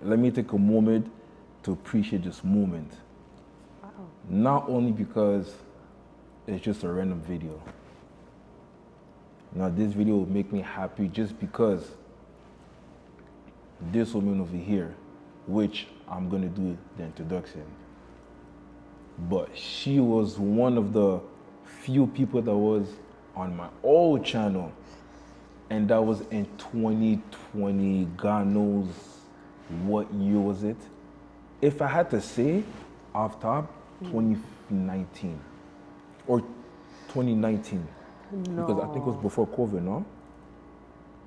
let me take a moment to appreciate this moment. Wow. Not only because it's just a random video. Now this video will make me happy just because this woman over here, which I'm gonna do the introduction, but she was one of the few people that was on my old channel, and that was in 2020, God knows what year was it. If I had to say off top, 2019 or 2019. No. Because I think it was before COVID, no?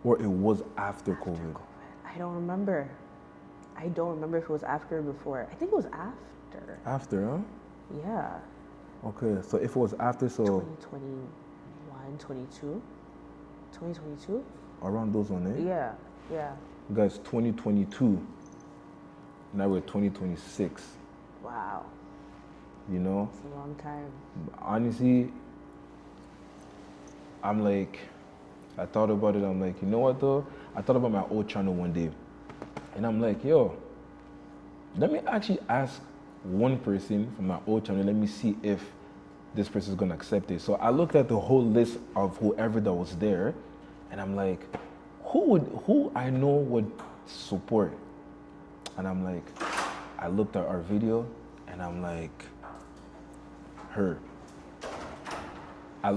Or it was after COVID. I don't remember. I don't remember if it was after or before. I think it was after. After, huh? Yeah. Okay, so if it was after, so 2021, 22? 2022? around those on it. Yeah, yeah. Guys, 2022. Now we're 2026. Wow. You know? It's a long time. Honestly, I'm like, I thought about it, I'm like, you know what though? I thought about my old channel one day. And I'm like, yo, let me actually ask one person from my old channel, let me see if this person is gonna accept it. So I looked at the whole list of whoever that was there, and I'm like, who I know would support? And I'm like, I looked at our video, and I'm like, her. I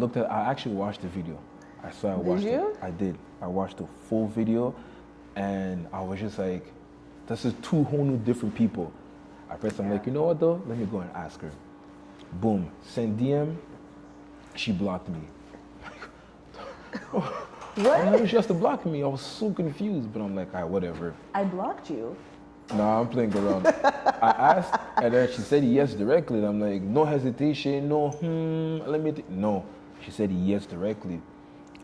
actually watched the video. I watched it. I did. I watched the full video, and I was just like, this is two whole new different people. I pressed, I'm like, you know what though? Let me go and ask her. Boom, send DM, she blocked me. What? She has to block me. I was so confused, but I'm like, all right, whatever. I blocked you. Nah, I'm playing around. I asked, and then she said yes directly. And I'm like, no hesitation, no, no. She said yes directly.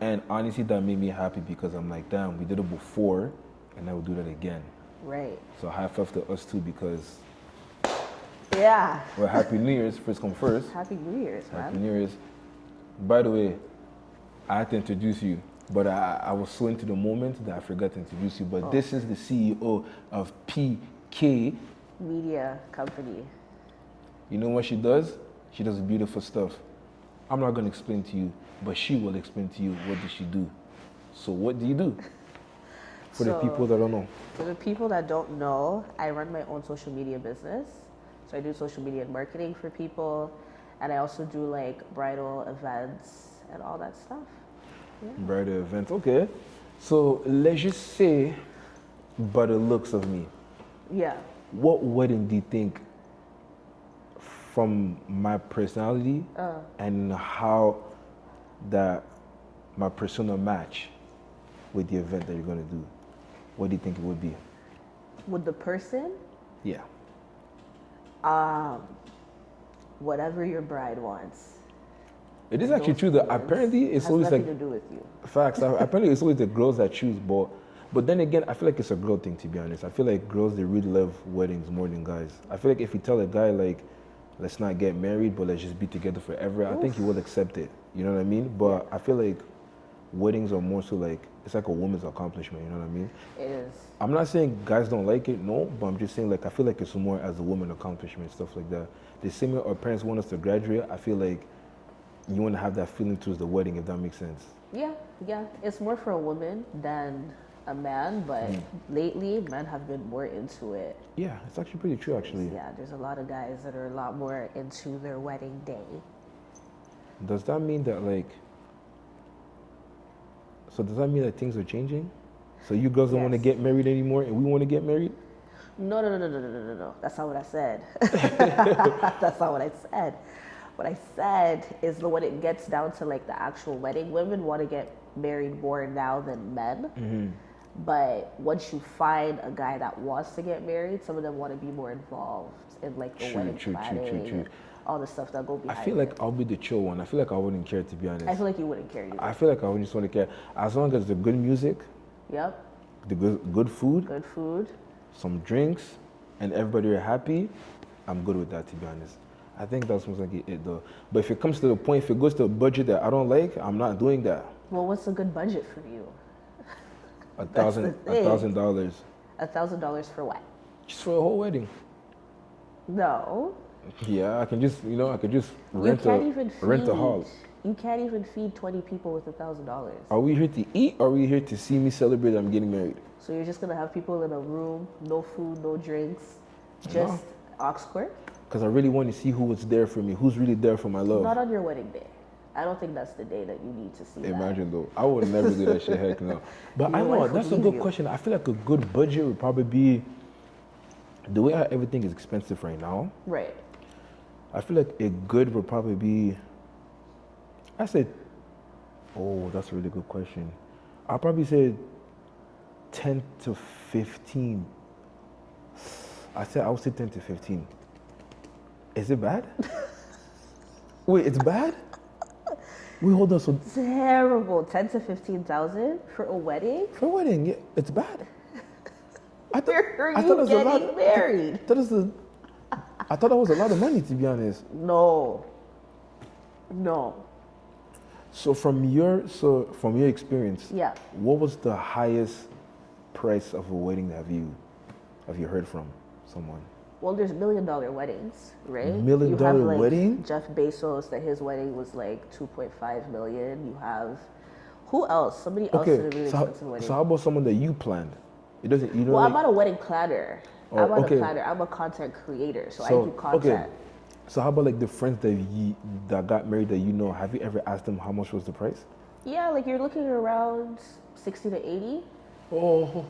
And honestly, that made me happy because I'm like, damn, we did it before, and I will do that again. Right. So high five to us too, because yeah. Well, Happy New Year's, first come first. Happy New Year's, man. Happy New Year's. By the way, I had to introduce you, but I was so into the moment that I forgot to introduce you. But this is the CEO of PK Media Company. You know what she does? She does beautiful stuff. I'm not going to explain to you, but she will explain to you what does she do. So what do you do? For the people that don't know. For the people that don't know, I run my own social media business. So I do social media and marketing for people, and I also do like bridal events and all that stuff. Yeah. Bridal events, okay. So let's just say, by the looks of me, yeah. What wedding do you think, from my personality and how that my persona match with the event that you're gonna do? What do you think it would be? With the person? Yeah. Whatever your bride wants. It is actually true that apparently it's always like nothing to do with you. Facts. Apparently it's always the girls that choose, but then again, I feel like it's a girl thing, to be honest. I feel like girls, they really love weddings more than guys. I feel like if you tell a guy like, let's not get married, but let's just be together forever, I think he will accept it. You know what I mean? But I feel like weddings are more so like, it's like a woman's accomplishment, you know what I mean? It is. I'm not saying guys don't like it, no, but I'm just saying like, I feel like it's more as a woman accomplishment, stuff like that. The same way our parents want us to graduate, I feel like you want to have that feeling towards the wedding, if that makes sense. Yeah. It's more for a woman than a man, but lately men have been more into it. Yeah, it's actually pretty true, actually. Yeah, there's a lot of guys that are a lot more into their wedding day. Does that mean that does that mean that things are changing? So you girls don't want to get married anymore and we want to get married? No. That's not what I said. That's not what I said. What I said is that when it gets down to like the actual wedding, women want to get married more now than men. Mm-hmm. But once you find a guy that wants to get married, some of them want to be more involved in like the wedding planning, all the stuff that go behind it. I feel like I'll be the chill one. I feel like I wouldn't care, to be honest. I feel like you wouldn't care either. I feel like I would just want to care. As long as the good music, yep, the good food, some drinks, and everybody are happy, I'm good with that, to be honest. I think that's most likely it though. But if it comes to the point, if it goes to a budget that I don't like, I'm not doing that. Well, what's a good budget for you? $1,000. $1,000 for what? Just for a whole wedding. No. Yeah, I can just rent You can't even feed. rent a hall. You can't even feed 20 people with $1,000. Are we here to eat or are we here to see me celebrate I'm getting married? So you're just gonna have people in a room, no food, no drinks, just aux cord? Because I really want to see who was there for me, who's really there for my love. Not on your wedding day. I don't think that's the day that you need to see Imagine though. I would never do that shit, heck no. But I know, that's a good question. I feel like a good budget would probably be, the way how everything is expensive right now. Right. I feel like a good would probably be, I said, oh, that's a really good question. I'll probably say 10 to 15. I would say 10 to 15. Is it bad? Wait, it's bad? Wait, hold on. So Terrible. 10 to 15,000 for a wedding? for a wedding, yeah, it's bad. Where are you getting married? I thought that was a lot of money, to be honest. No. So from your experience, Yeah. what was the highest price of a wedding that have you heard from someone? Well, there's $1 million weddings, right? $1 million wedding? Jeff Bezos, that his wedding was like 2.5 million. You have who else? Somebody else did a really expensive wedding. So how about someone that you planned? It doesn't. You know. Well, I'm not a wedding planner. Oh, I'm not okay. a planner. I'm a content creator, so I do content. Okay. So how about like the friends that got married that you know? Have you ever asked them how much was the price? Yeah, like you're looking around 60 to 80. Oh.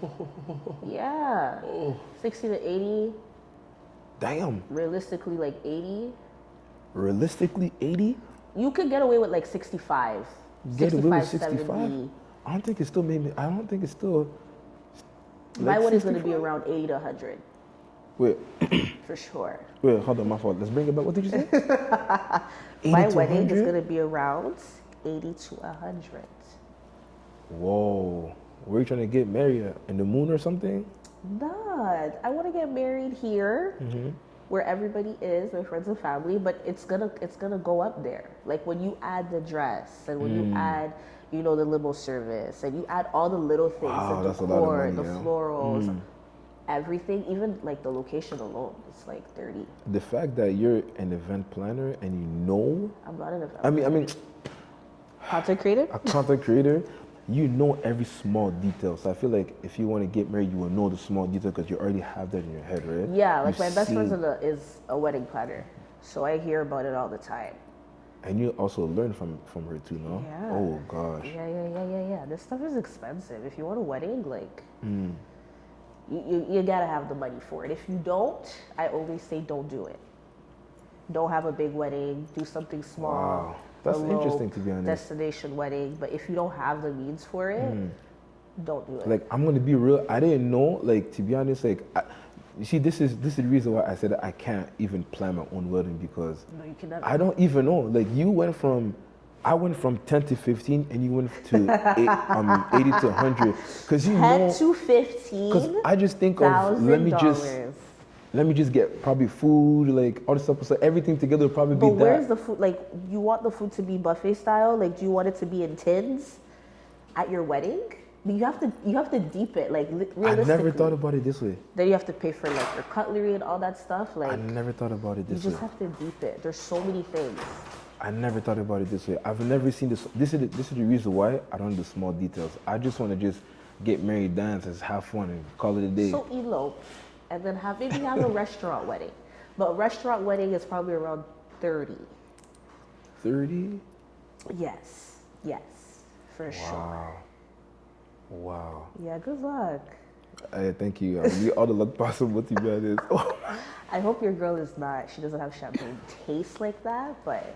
Yeah. 60 to 80. Damn. Realistically, like 80. Realistically, 80? You could get away with like 65. Get away with 65? 65? I don't think it's still maybe. I don't think it's still. My like wedding's going to 65? be around 80 to 100. Wait. For sure. Wait, hold on, my fault. Let's bring it back. What did you say? My 80 to wedding is 100? going to be around 80 to 100. Whoa. Where are you trying to get married at? In the moon or something? Not. I want to get married here, where everybody is, my friends and family. But it's gonna go up there. Like when you add the dress, and when you add, the limo service, and you add all the little things, Wow, the that's a lot of decor, money, the yeah. florals, everything. Even like the location alone, it's like 30. The fact that you're an event planner and you know, I'm not an event. I mean, Content creator. a content creator, you know every small detail. So I feel like if you want to get married, you will know the small detail because you already have that in your head, right? Yeah, like You've my best friend seen- is a wedding planner, so I hear about it all the time. And you also learn from her too, no? Yeah. Oh gosh. Yeah. This stuff is expensive. If you want a wedding, like, you gotta have the money for it. If you don't, I always say don't do it. Don't have a big wedding. Do something small. Wow. That's a low interesting, to be honest. Destination wedding. But if you don't have the means for it, don't do it. Like, I'm gonna be real. I didn't know. Like, to be honest, like, you see, this is the reason why I said that I can't even plan my own wedding because No, you cannot. I don't even know. Like, I went from 10 to 15, and you went to 80 to 100. Because 10 to 15. Because I just think of let me just get probably food, like all the stuff. So everything together would probably But be that. where's the food? Like, you want the food to be buffet style? Like, do you want it to be in tins at your wedding? You have to deep it. Like, realistically. I never thought about it this way. Then you have to pay for like your cutlery and all that stuff. Like, I never thought about it you this just way. have to deep it. There's so many things. I never thought about it this way. I've never seen this. This is the reason why I don't do small details. I just want to just get married, dance, and have fun, and call it a day. So elope, and then maybe have a restaurant wedding. But a restaurant wedding is probably around 30. 30? Yes, for sure. Wow. Yeah, good luck. Thank you. I need all the luck possible, to be honest. I hope your girl is not. She doesn't have champagne taste like that, but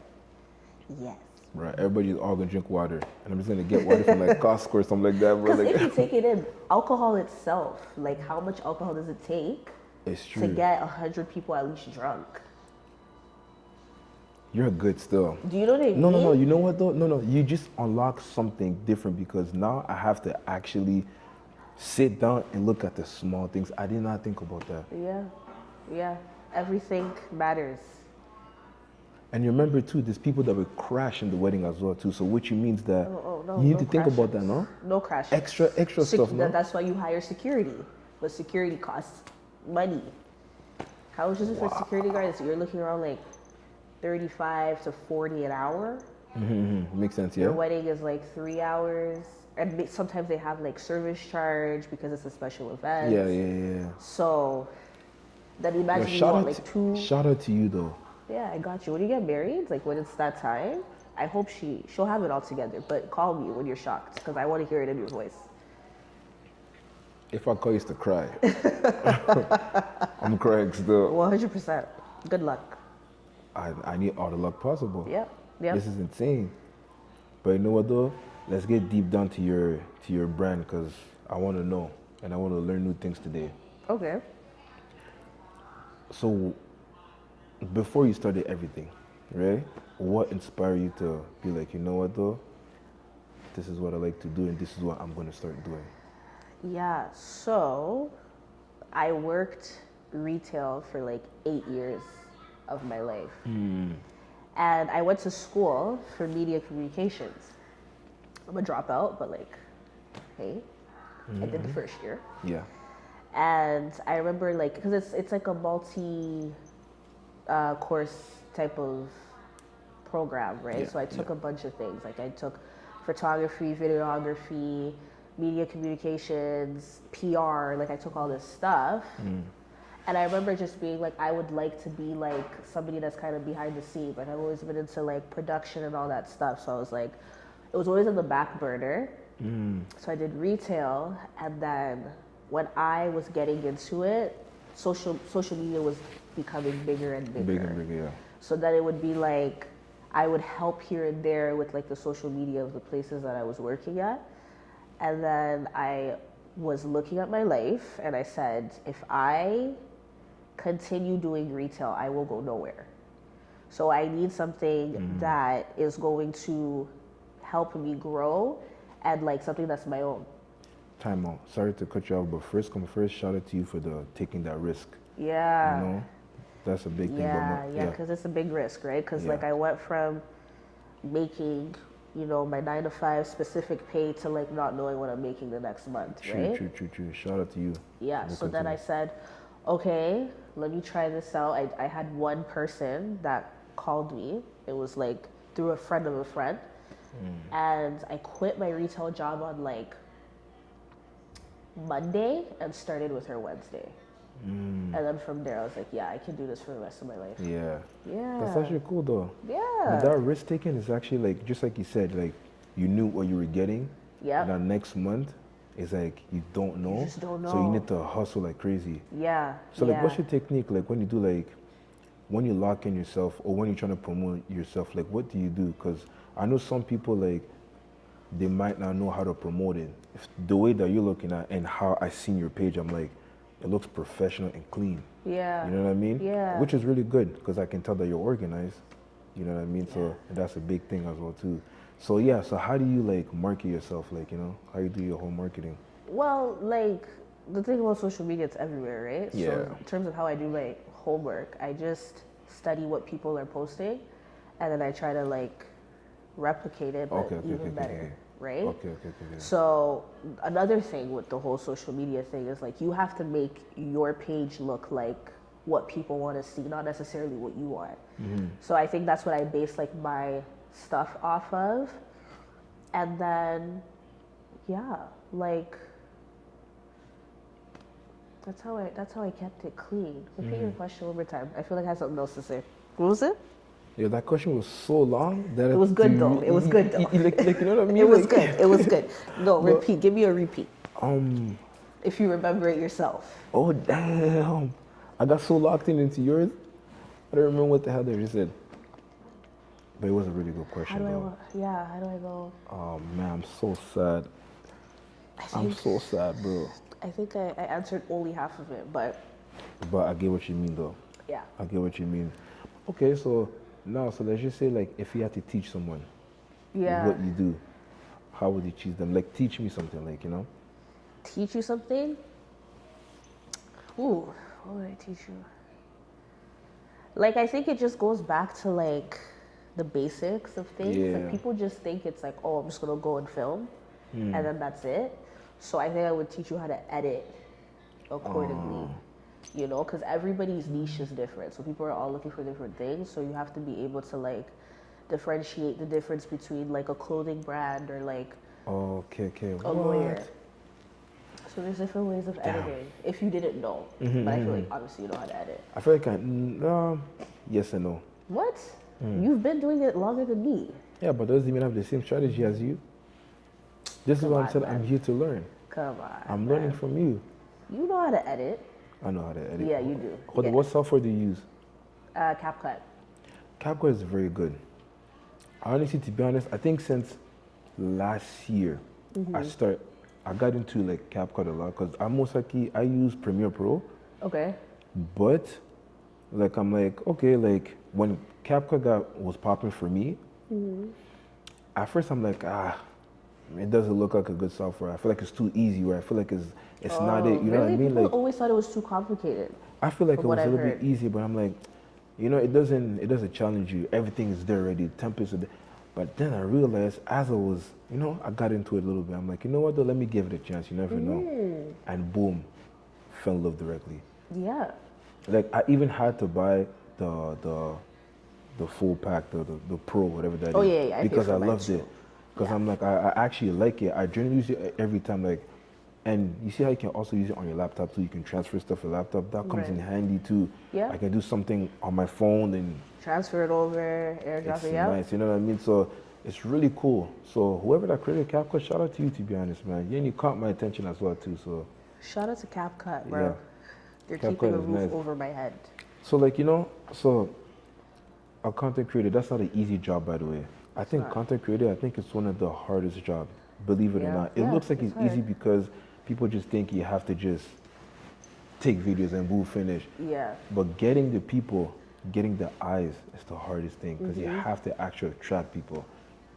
yes. Right, everybody's all gonna drink water, and I'm just gonna get water from like Costco or something like that, bro. Because Like, if you take it in, alcohol itself, like how much alcohol does it take it's true. to get 100 people at least drunk? You're good still. Do you know what I mean? No. You know what though? No. You just unlock something different because now I have to actually sit down and look at the small things. I did not think about that. Yeah. Everything matters. And you remember too, there's people that will crash in the wedding as well too. So which means that No, you need no to think about that, crashes. no? No crash. Extra stuff, no? That's why you hire security. But security costs money. How much is it for security guards? You're looking around like 35 to 40 an hour. Makes sense, Your yeah? wedding is like 3 hours. And sometimes they have like service charge because it's a special event. Yeah. So then Yo, imagine you want like two. shout out to you though. Yeah, I got you. When you get married, like when it's that time, I hope she'll have it all together. But call me when you're shocked because I want to hear it in your voice. If I call you to cry, I'm crying still. 100%. Good luck. I need all the luck possible. Yep. This is insane. But you know what though? Let's get deep down to your brand because I want to know and I want to learn new things today. Okay. So before you started everything, right? What inspired you to be like, you know what though? This is what I like to do and this is what I'm going to start doing. Yeah, so I worked retail for like 8 years of my life. And I went to school for media communications. I'm a dropout, but like, hey, I did the first year. Yeah. And I remember like, because it's like a multi course type of program, right? Yeah, So I took a bunch of things. Like I took photography, videography, media communications, PR, like I took all this stuff. And I remember just being like, I would like to be like somebody that's kind of behind the scenes. Like I've always been into like production and all that stuff. So I was like, it was always on the back burner. So I did retail. And then when I was getting into it, social media was becoming bigger and bigger. Bigger, yeah. So that it would be like, I would help here and there with like the social media of the places that I was working at. And then I was looking at my life and I said, if I continue doing retail, I will go nowhere. So I need something that is going to help me grow and like something that's my own. Time out. Sorry to cut you off, but first come first, shout out to you for taking that risk. Yeah. You know, that's a big thing. Yeah, because it's a big risk, right? Because like I went from making, you know, my 9 to 5 specific pay to like not knowing what I'm making the next month, right? True. Shout out to you. Yeah, so then I said, okay, let me try this out. I had one person that called me. It was like through a friend of a friend. And I quit my retail job on like Monday and started with her Wednesday. And then from there, I was like, yeah, I can do this for the rest of my life. Yeah. Yeah. That's actually cool though. Yeah. But that risk taking is actually like, just like you said, like you knew what you were getting. Yeah. And then next month, it's like you don't know. You just don't know. So you need to hustle like crazy. Yeah. So like, what's your technique? Like when you do like, when you lock in yourself or when you're trying to promote yourself, like what do you do? Because I know some people like, they might not know how to promote it. If the way that you're looking at and how I seen your page, I'm like, it looks professional and clean. Yeah. You know what I mean? Yeah. Which is really good because I can tell that you're organized. You know what I mean? Yeah. So that's a big thing as well too. So yeah, so how do you like market yourself? Like, you know, how you do your whole marketing? Well, like the thing about social media, it's everywhere, right? Yeah. So in terms of how I do my homework, I just study what people are posting and then I try to like replicate it, but even better. Right? Okay. So another thing with the whole social media thing is like you have to make your page look like what people want to see, not necessarily what you want. So I think that's what I base like my stuff off of. And then yeah, like that's how I kept it clean. Repeat your question one more time. I feel like I have something else to say. What was it? Yeah, that question was so long that it was good though. It was good though. Like, you know what I mean? It was good. It was good. No, repeat. Give me a repeat. If you remember it yourself. Oh damn! I got so locked into yours. I don't remember what the hell they just said. But it was a really good question. How do I go? Oh man, I'm so sad. I'm so sad, bro. I think I answered only half of it, but I get what you mean though. Yeah. I get what you mean. Okay, so let's just say like if you had to teach someone what you do, how would you teach them? Like teach me something, like, you know? Teach you something? Ooh, what would I teach you? Like I think it just goes back to like the basics of things. Yeah. Like people just think it's like, oh, I'm just gonna go and film and then that's it. So I think I would teach you how to edit accordingly. you know, because everybody's niche is different. So people are all looking for different things. So you have to be able to like differentiate the difference between like a clothing brand or like Okay, a what? lawyer. So there's different ways of Damn. editing if you didn't know. But I feel like obviously you know how to edit. I feel like yes and no. What? You've been doing it longer than me. Yeah, but doesn't even have the same strategy as you. This is Come what I'm on, saying. man. I'm here to learn. Come on. I'm man. learning from you. You know how to edit. I know how to edit. Yeah, you do. What software do you use? CapCut. CapCut is very good. Honestly, to be honest, I think since last year, I got into like CapCut a lot because I'm most likely I use Premiere Pro, Okay. but like I'm like okay, like when CapCut was popping for me, at first I'm like it doesn't look like a good software. I feel like it's too easy, or I feel like it's not it. You know what I Really? mean? People Like always thought it was too complicated. I feel like it from was what a I've little bit heard. easy, but I'm like, you know, it doesn't challenge you. Everything is there already. Templates are there. But then I realized as I was, you know, I got into it a little bit. I'm like, you know what though, let me give it a chance. You never know. And boom, fell in love directly. Yeah. Like I even had to buy the full pack, the pro, whatever that is. Oh, yeah, I paid because for I mine loved too. it. Because I'm like, I actually like it. I generally use it every time. Like, and you see how you can also use it on your laptop too. You can transfer stuff to your laptop. That comes in Right. handy too. Yeah. I can do something on my phone and Transfer it over, airdrop it's it out. nice. You know what I mean? So it's really cool. So whoever that created CapCut, shout out to you, to be honest, man. Yeah, and you caught my attention as well too. So Shout out to CapCut, bro. Yeah. They're CapCut keeping a is roof nice. over my head. So like, you know, so a content creator, that's not an easy job, by the way. I think not. content creator, I think it's one of the hardest jobs, believe it or Yeah. not. It Yeah, looks like it's it's easy hard. because people just think you have to just take videos and boom, finish. Yeah. But getting the people, getting the eyes is the hardest thing because you have to actually attract people,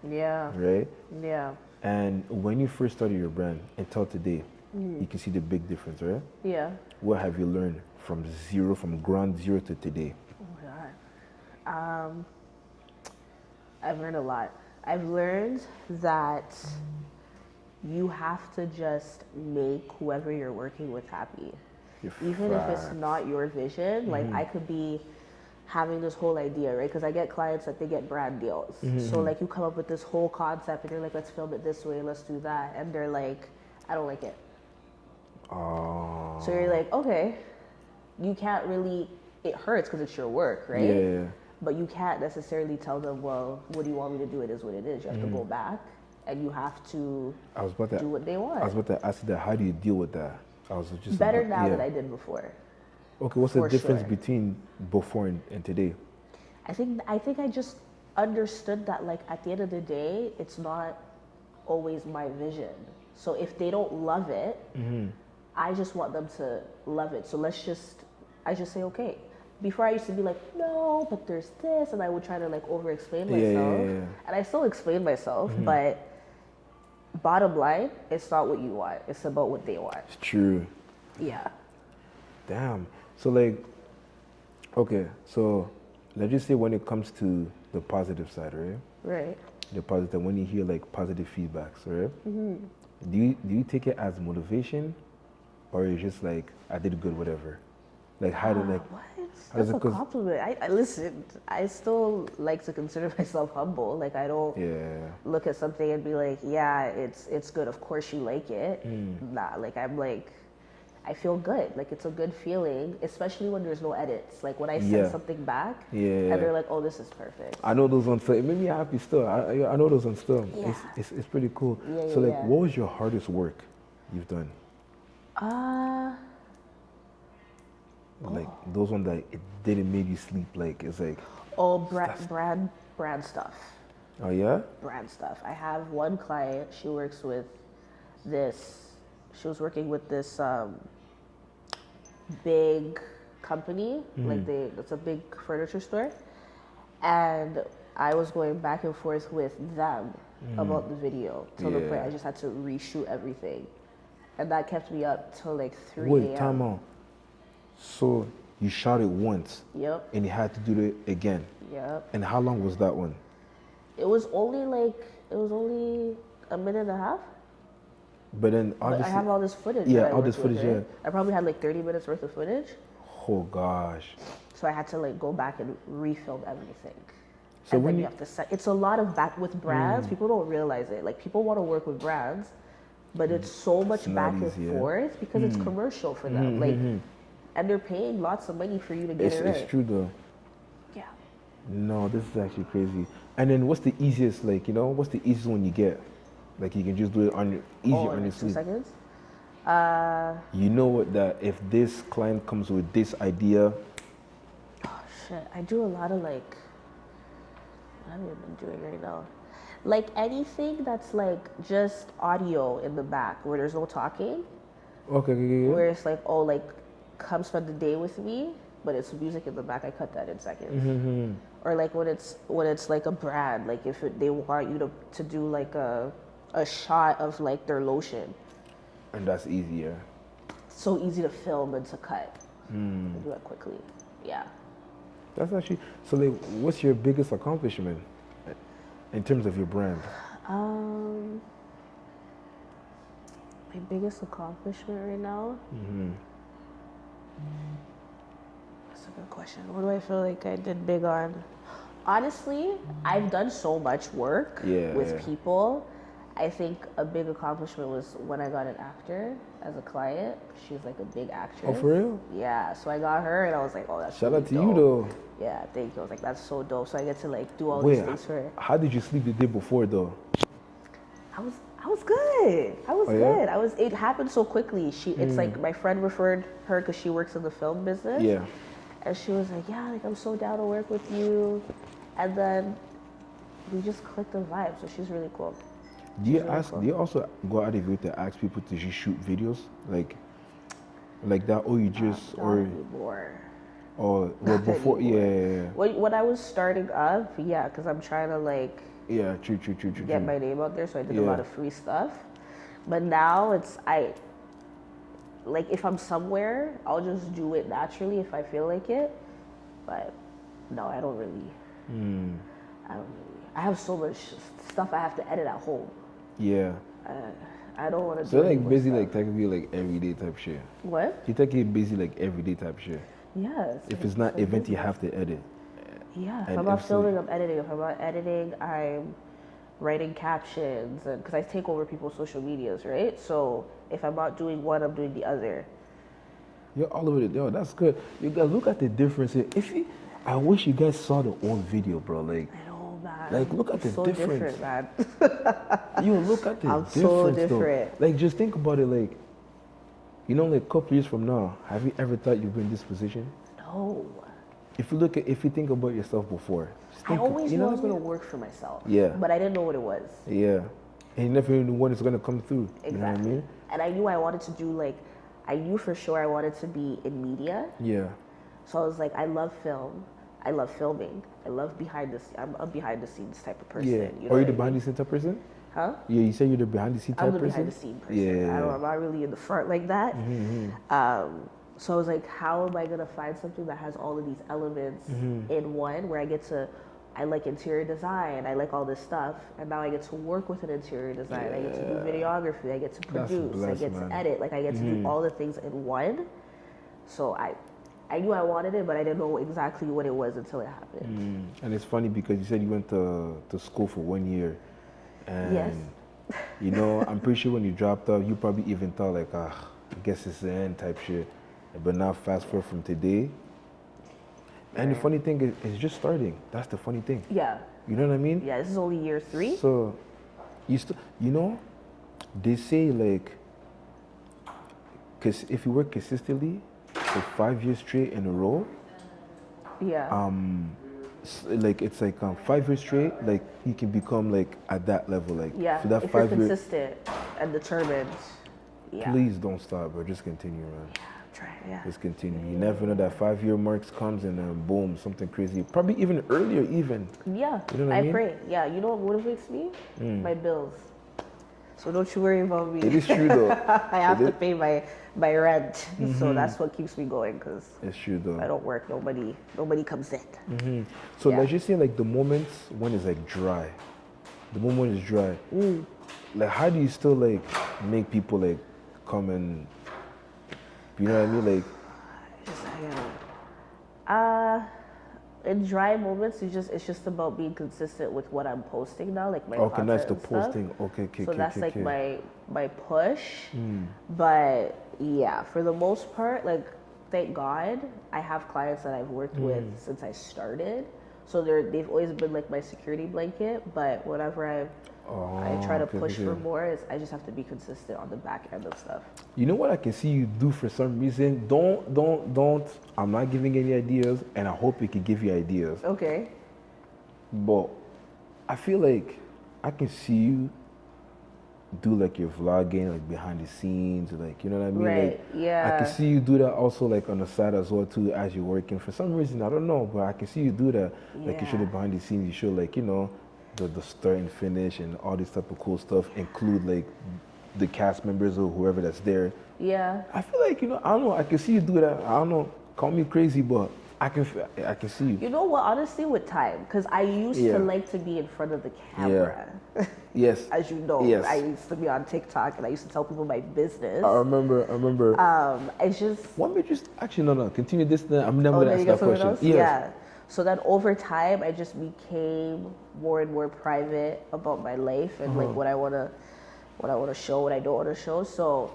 Yeah. right? Yeah. And when you first started your brand until today, you can see the big difference, right? Yeah. What have you learned from ground zero to today? Oh my God. I've learned a lot. I've learned that you have to just make whoever you're working with happy. Even if it's not your vision, like I could be having this whole idea, right? Because I get clients that they get brand deals. So like you come up with this whole concept and you're like, let's film it this way, let's do that. And they're like, I don't like it. Oh. So you're like, okay, you can't really, it hurts because it's your work, right? Yeah. But you can't necessarily tell them, well, what do you want me to do? It is what it is. You have to go back and you have to I was about to do what they want. I was about to ask you that. How do you deal with that? I was just Better about- now yeah. than I did before. Okay, what's the for difference sure. between before and today? I think I just understood that like at the end of the day, it's not always my vision. So if they don't love it, I just want them to love it. So I just say okay. Before I used to be like, no, but there's this, and I would try to like over explain myself. Yeah. And I still explain myself, but bottom line, it's not what you want. It's about what they want. It's true. Yeah. Damn. So like, okay, so let's just say when it comes to the positive side, right? Right. The positive, when you hear like positive feedbacks, right? Do you take it as motivation, or you just like I did good, whatever? Like how do like What? how does That's a it? 'Cause- compliment. I listen. I still like to consider myself humble. Like I don't yeah. look at something and be like, yeah, it's good. Of course you like it. Nah, like I'm like, I feel good. Like it's a good feeling, especially when there's no edits. Like when I send Yeah. something back, Yeah. and they're like, oh, this is perfect. I know those ones. It made me happy still. I know those ones still. Yeah. It's pretty cool. Yeah, So like, yeah. what was your hardest work you've done? Like those ones that it didn't make you sleep. Like it's like, Oh, brand stuff. oh yeah. Brand stuff. I have one client. She works with this. She was working with this big company. Like it's a big furniture store, and I was going back and forth with them about the video till the point Yeah. I just had to reshoot everything, and that kept me up till like 3 Wait, a.m. time out. So you shot it once, Yep, and you had to do it again. yep. And how long was that one? It was only a minute and a half. But then But obviously, I have all this footage. Yeah, that I all this worked with, footage, right? I probably had like 30 minutes worth of footage. Oh gosh. So I had to like go back and refilm everything. So And when then you- you have to set. It's a lot of back with brands. People don't realize it. Like people want to work with brands, but it's so much not back and easy, yeah. forth because it's commercial for them. Like, and they're paying lots of money for you to get it right. It's true though. Yeah. No, this is actually crazy. And then what's the easiest, like, what's the easiest one you get? Like you can just do it on your Oh, on in your 2 sleep. seconds. You know what, that if this client comes with this idea, Oh shit! I do a lot of like. What have I been doing right now? Like anything that's like just audio in the back where there's no talking. okay, Where it's like, oh, like, come spend the day with me, but it's music in the back. I cut that in seconds. Or like when it's like a brand, like if they want you to do like a shot of like their lotion. and that's easier. So easy to film and to cut. I do it quickly. Yeah. That's actually, so like, what's your biggest accomplishment in terms of your brand? My biggest accomplishment right now. That's a good question. What do I feel like I did big on? Honestly, I've done so much work with people. I think a big accomplishment was when I got an actor as a client. She's like a big actress. Oh, for real? Yeah. So I got her, and I was like, oh, that's Shout really out to dope. you though. Yeah, thank you. I was like, that's so dope. So I get to like do all these things for her. How did you sleep the day before though? I was good. I was yeah? good. It happened so quickly. It's like my friend referred her because she works in the film business. Yeah. And she was like, yeah, like I'm so down to work with you. And then we just clicked the vibe. So she's really cool. Do you also go out of your way to ask people to just shoot videos like that, or you just Not or anymore. well before anymore. When I was starting up, yeah, because I'm trying to like true. get my name out there, so I did a lot of free stuff. But now like if I'm somewhere, I'll just do it naturally if I feel like it. But no, I don't really. I have so much stuff I have to edit at home. Yeah. I don't want to do. So like busy stuff. like technically like everyday type shit. What? You take it busy like everyday type shit. Yes. If it's not event, you have to edit. Yeah. If And I'm not MC. filming, I'm editing. If I'm not editing, I'm writing captions, and because I take over people's social medias, right? So if I'm not doing one, I'm doing the other. You're all over it. Yo, that's good. You guys look at the difference here. I wish you guys saw the old video, bro. Like, I know, man. Like, look at the so difference. different, man. you look at the I'm difference, so different. though. Like, just think about it. Like, like a couple years from now, have you ever thought you'd be in this position? No. If you think about yourself before, just I think, always you knew know I was what I going mean? to work for myself. Yeah. But I didn't know what it was. Yeah. And you never knew when it's gonna come through. Exactly. You know what I mean? And I knew I wanted to do I knew for sure I wanted to be in media. Yeah. So I was like, I love film. I love filming. I love I'm a behind the scenes type of person. Yeah. You know Are you what the I behind mean? the scenes type person? Huh? Yeah, you say you're the behind the scenes type I'm the person? behind the scene person. Yeah. I'm not really in the front like that. So I was like, how am I gonna find something that has all of these elements in one, where I like interior design, I like all this stuff, and now I get to work with an interior design. I get to do videography, I get to produce, I get to edit, like I get to do all the things in one. So I knew I wanted it, but I didn't know exactly what it was until it happened. And it's funny because you said you went to school for 1 year. And Yes. I'm pretty sure when you dropped out, you probably even thought like, I guess it's the end type shit. But now fast forward from today. And the funny thing is, it's just starting. That's the funny thing. Yeah. You know what I mean? Yeah, this is only year 3. So, they say like, cause if you work consistently for 5 years straight in a row, Yeah. like it's like 5 years straight, like you can become like at that level, like Yeah. for that If you're 5 years. consistent and determined. Yeah. Please don't stop, bro. Just continue, man. Try. Yeah. Just continue. You never know that 5-year marks comes and then boom, something crazy. Probably even earlier, even. Yeah, You know what I mean? pray. Yeah, you know what motivates me? My bills. So don't you worry about me. It is true though. I have to pay my rent, so that's what keeps me going. Because It's true though. I don't work, nobody comes in. So Yeah. let's just say like the moments when it's like dry. The moment when it's dry. Like how do you still like make people like come and, you know what I mean? Like Just In dry moments, it's just about being consistent with what I'm posting now, like my Okay, content nice. The and stuff. posting. Okay. So that's like Okay. my push. But yeah, for the most part, like thank God, I have clients that I've worked with since I started. So they've always been like my security blanket. But whenever I try to push for more, I just have to be consistent on the back end of stuff. You know what I can see you do for some reason? Don't. I'm not giving any ideas, and I hope it can give you ideas. Okay. But I feel like I can see you do like your vlogging, like behind the scenes, like you know what I mean? Right. Like Yeah. I can see you do that also like on the side as well too as you're working. For some reason, I don't know, but I can see you do that. Like you show the behind the scenes, you show like, you know, the start and finish and all this type of cool stuff, include like the cast members or whoever that's there. Yeah. I feel like, you know, I don't know, I can see you do that. I don't know, call me crazy, but I can see you. You know what? Honestly, with time, because I used to like to be in front of the camera. Yes. As you know, Yes. I used to be on TikTok and I used to tell people my business. I remember. It's just. What made you actually no continue this? Then I'm never gonna ask that question. Yes. Yeah. So then over time, I just became more and more private about my life and like what I wanna show, what I don't wanna show. So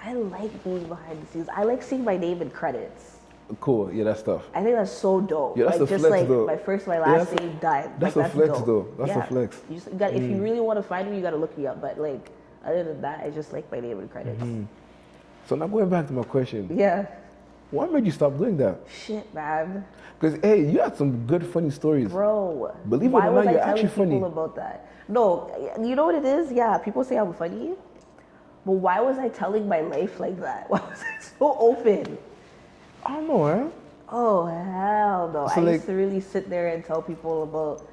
I like being behind the scenes. I like seeing my name in credits. Cool, yeah, that's tough. I think that's so dope. Yeah, that's like a just flex, like though. my first, my last name, done. That's like, a flex, dope. though. That's a flex. You just got, if you really want to find me, you got to look me up. But like, other than that, I just like my name and credits. So now going back to my question. Yeah. What made you stop doing that? Shit, man. Because hey, you had some good funny stories. Bro, Believe it why or was not, I you're telling actually people funny. about that? No, you know what it is? Yeah, people say I'm funny. But why was I telling my life like that? Why was I so open? I don't know, eh? Oh, hell no. So I like, used to really sit there and tell people about...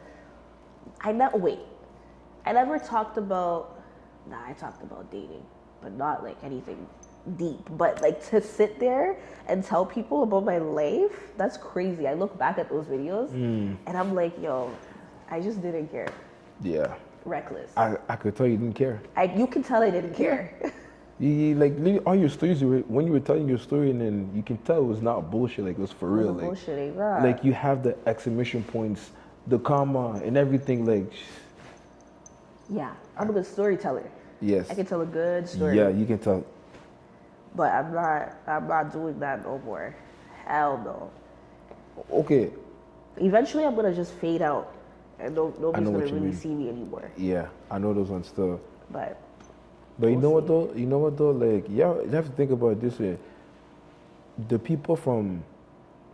I never talked about... Nah, I talked about dating, but not like anything deep. But like to sit there and tell people about my life, that's crazy. I look back at those videos and I'm like, yo, I just didn't care. Yeah. Reckless. I could tell you didn't care. You can tell I didn't care. You like literally all your stories, when you were telling your story, and then you can tell it was not bullshit, like it was for real. Like, bullshitting, nah. like you have the exclamation points, the comma, and everything. Like, Yeah, I'm a good storyteller. yes. I can tell a good story. Yeah, you can tell. But I'm not doing that no more. Hell no. Okay. Eventually I'm gonna just fade out and nobody's gonna what you really mean. see me anymore. Yeah, I know those ones still. But You know what though? You know what though? Like, yeah, you have to think about it this way. The people from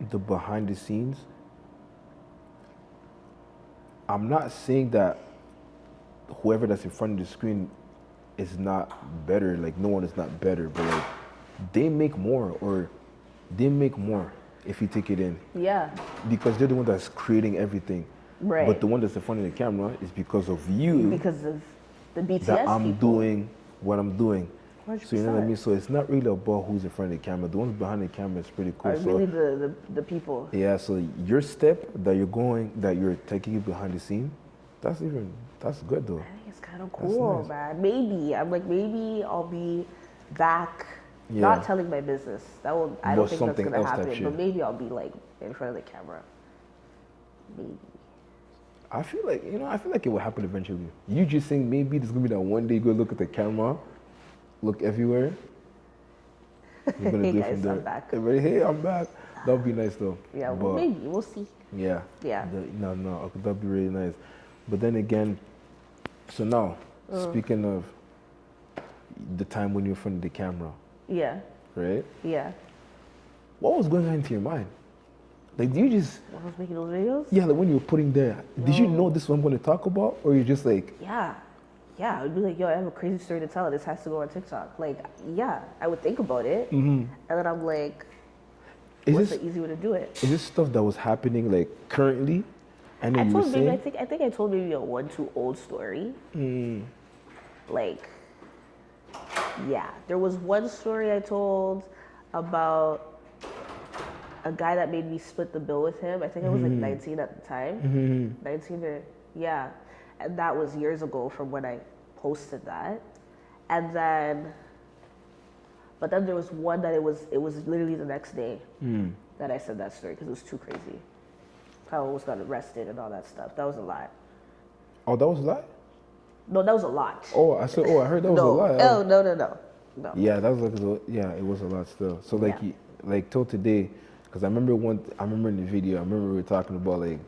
the behind the scenes, I'm not saying that whoever that's in front of the screen is not better. Like, no one is not better, but like, they make more if you take it in. yeah. Because they're the one that's creating everything. Right. But the one that's in front of the camera is because of you. Because of the BTS that I'm people. doing what I'm doing. 100%. So you know what I mean? So it's not really about who's in front of the camera. The ones behind the camera is pretty cool. Are So really the people. yeah, so your step that you're taking behind the scene, that's good though. I think it's kind of cool, nice. man. Maybe I'll be back. Not telling my business. I don't think that's something gonna else type happen. shit. But maybe I'll be like in front of the camera. Maybe. I feel like it will happen eventually. You just think maybe there's gonna be that one day you go look at the camera, look everywhere. You're gonna Hey do it guys, from there. I'm back. Everybody, hey, I'm back. That would be nice though. Yeah, well, maybe we'll see. Yeah. Yeah. No, that'd be really nice. But then again, so now, speaking of the time when you're in front of the camera, Yeah. right? Yeah. What was going on into your mind? Like, do you just, When I was making those videos? yeah, like when you were putting there, did you know this is what I'm going to talk about? Or you're just like, Yeah. Yeah, I would be like, yo, I have a crazy story to tell. This has to go on TikTok. Like, yeah, I would think about it. And then I'm like, what's the easy way to do it? is this stuff that was happening like currently? And then you were saying, I think I told maybe a 1-2 old story. Like, yeah, there was one story I told about a guy that made me split the bill with him. I think I was like 19 at the time. 19 or, yeah. And that was years ago from when I posted that. And then But then there was one that it was literally the next day that I said that story because it was too crazy. How I almost got arrested and all that stuff. That was a lot. Oh, that was a lie? No, that was a lot. Oh, I heard that was a lie. Oh, no. Yeah, that was it was a lot still. So like, like till today, because I remember in the video, I remember we were talking about like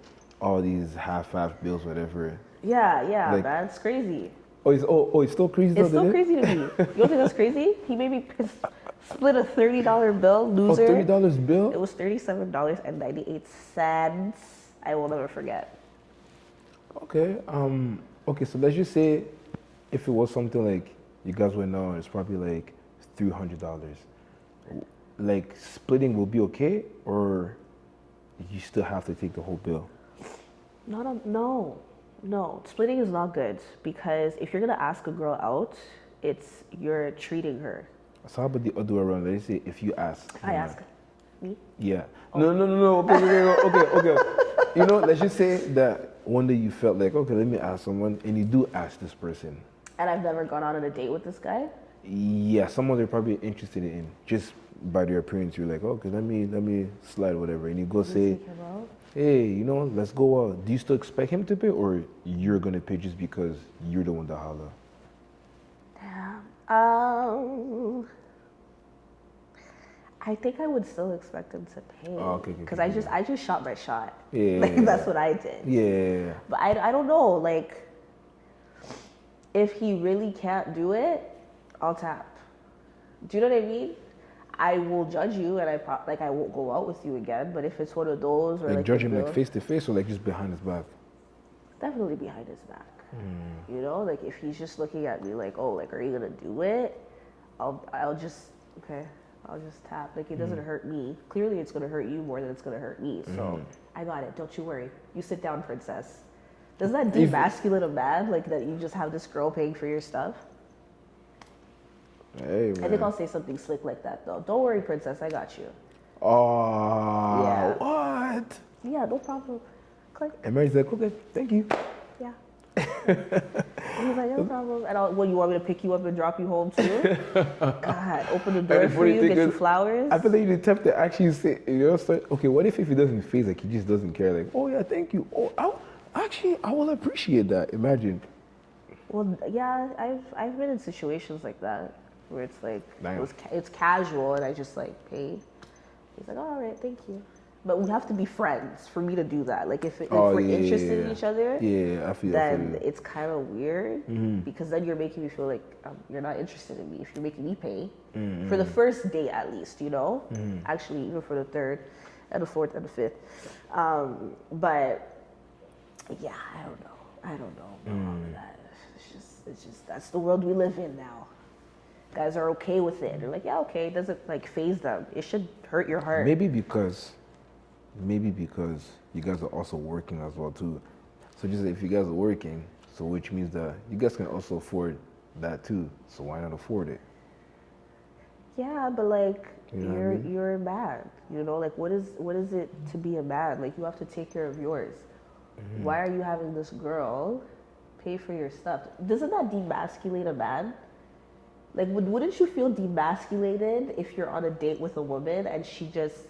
all these half-half bills, whatever. Yeah, like, man, it's crazy. It's still crazy. It's still crazy to me. You don't think that's crazy? He made me split a $30 bill, loser. $30 bill? It was $37.98. I will never forget. Okay. Okay. So let's just say, if it was something like you guys went on, it's probably like $300. Like splitting will be okay, or you still have to take the whole bill? No, splitting is not good because if you're gonna ask a girl out, you're treating her. So how about the other way around? Let's say if you ask. I ask me? Yeah. Oh. No. Okay. You know, let's just say that one day you felt like, okay, let me ask someone, and you do ask this person. And I've never gone on a date with this guy? Yeah, someone they're probably interested in just by their appearance. You're like, okay, let me slide whatever, and you go say, hey, you know, let's go out. Do you still expect him to pay, or you're gonna pay just because you're the one that holla? Damn. I think I would still expect him to pay. Oh, okay. Because I just shot my shot. Yeah. Like that's what I did. Yeah. But I don't know. Like, if he really can't do it, I'll tap. Do you know what I mean? I will judge you, and I won't go out with you again. But if it's one of those, or like judge him like face to face, or like just behind his back. Definitely behind his back. You know, like if he's just looking at me like, oh, like are you gonna do it? I'll just tap. Like it doesn't hurt me. Clearly, it's gonna hurt you more than it's gonna hurt me. So I got it. Don't you worry. You sit down, princess. Doesn't that demasculate a man? Like that you just have this girl paying for your stuff? Hey, man. I think I'll say something slick like that though. Don't worry, princess. I got you. Oh, yeah. What? Yeah, no problem. Click. And Mary's like, okay, thank you. Yeah. And he's like, no problem. And you want me to pick you up and drop you home too? God, open the door for you, get you flowers. I feel like you attempt to actually say, you know, okay, what if he doesn't phase, like he just doesn't care, like, oh yeah, thank you. Oh, I will appreciate that. Imagine. Well, yeah, I've been in situations like that where it's like Damn. it's casual and I just like pay. He's like, oh, all right, thank you. But we have to be friends for me to do that. Like if we're interested in each other, I feel then it's kind of weird because then you're making me feel like you're not interested in me. If you're making me pay for the first date at least, you know, actually even for the third and the fourth and the fifth. But yeah, I don't know. It's just that's the world we live in now. Guys are okay with it. They're like, yeah, okay. It doesn't like phase them. It should hurt your heart. Maybe because you guys are also working as well too. So just if you guys are working, so which means that you guys can also afford that too. So why not afford it? Yeah, but like you know you're a man. You know, like what is it to be a man? Like you have to take care of yours. Why are you having this girl pay for your stuff? Doesn't that demasculate a man? Like wouldn't you feel demasculated if you're on a date with a woman and she just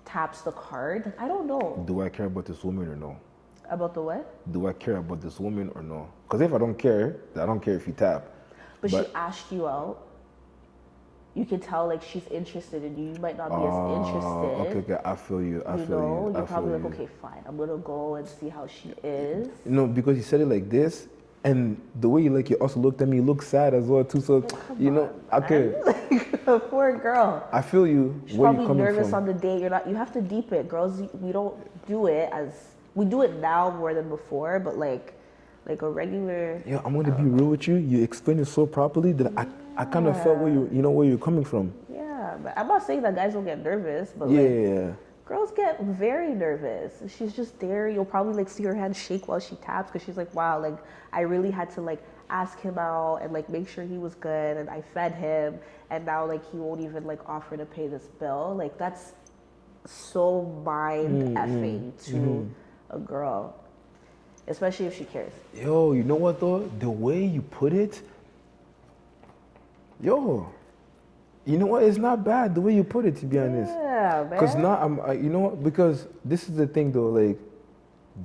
taps the card? I don't know. Do I care about this woman or no? About the what? Do I care about this woman or no? Because if I don't care if you tap. But she asked you out. You can tell like she's interested in you. You might not be as interested. Okay, I feel you. You're probably like, okay, fine. I'm gonna go and see how she is. No, because you said it like this, and the way you also looked at me, you look sad as well too. So okay. Poor girl. I feel you. She's probably nervous on the date. You have to deep it, girls. We don't do it we do it now more than before, but like a regular. Yeah, I'm gonna be real with you. You explained it so properly that I kind of felt where you're coming from. Yeah, but I'm not saying that guys don't get nervous, but girls get very nervous. She's just there. You'll probably like see her hand shake while she taps because she's like, wow, like I really had to like ask him out and like make sure he was good and I fed him and now like he won't even like offer to pay this bill. Like that's so mind effing to a girl, especially if she cares. Yo, you know what though? The way you put it, yo, You know what? It's not bad the way you put it, to be honest. Yeah, man. Because now you know what? Because this is the thing though, like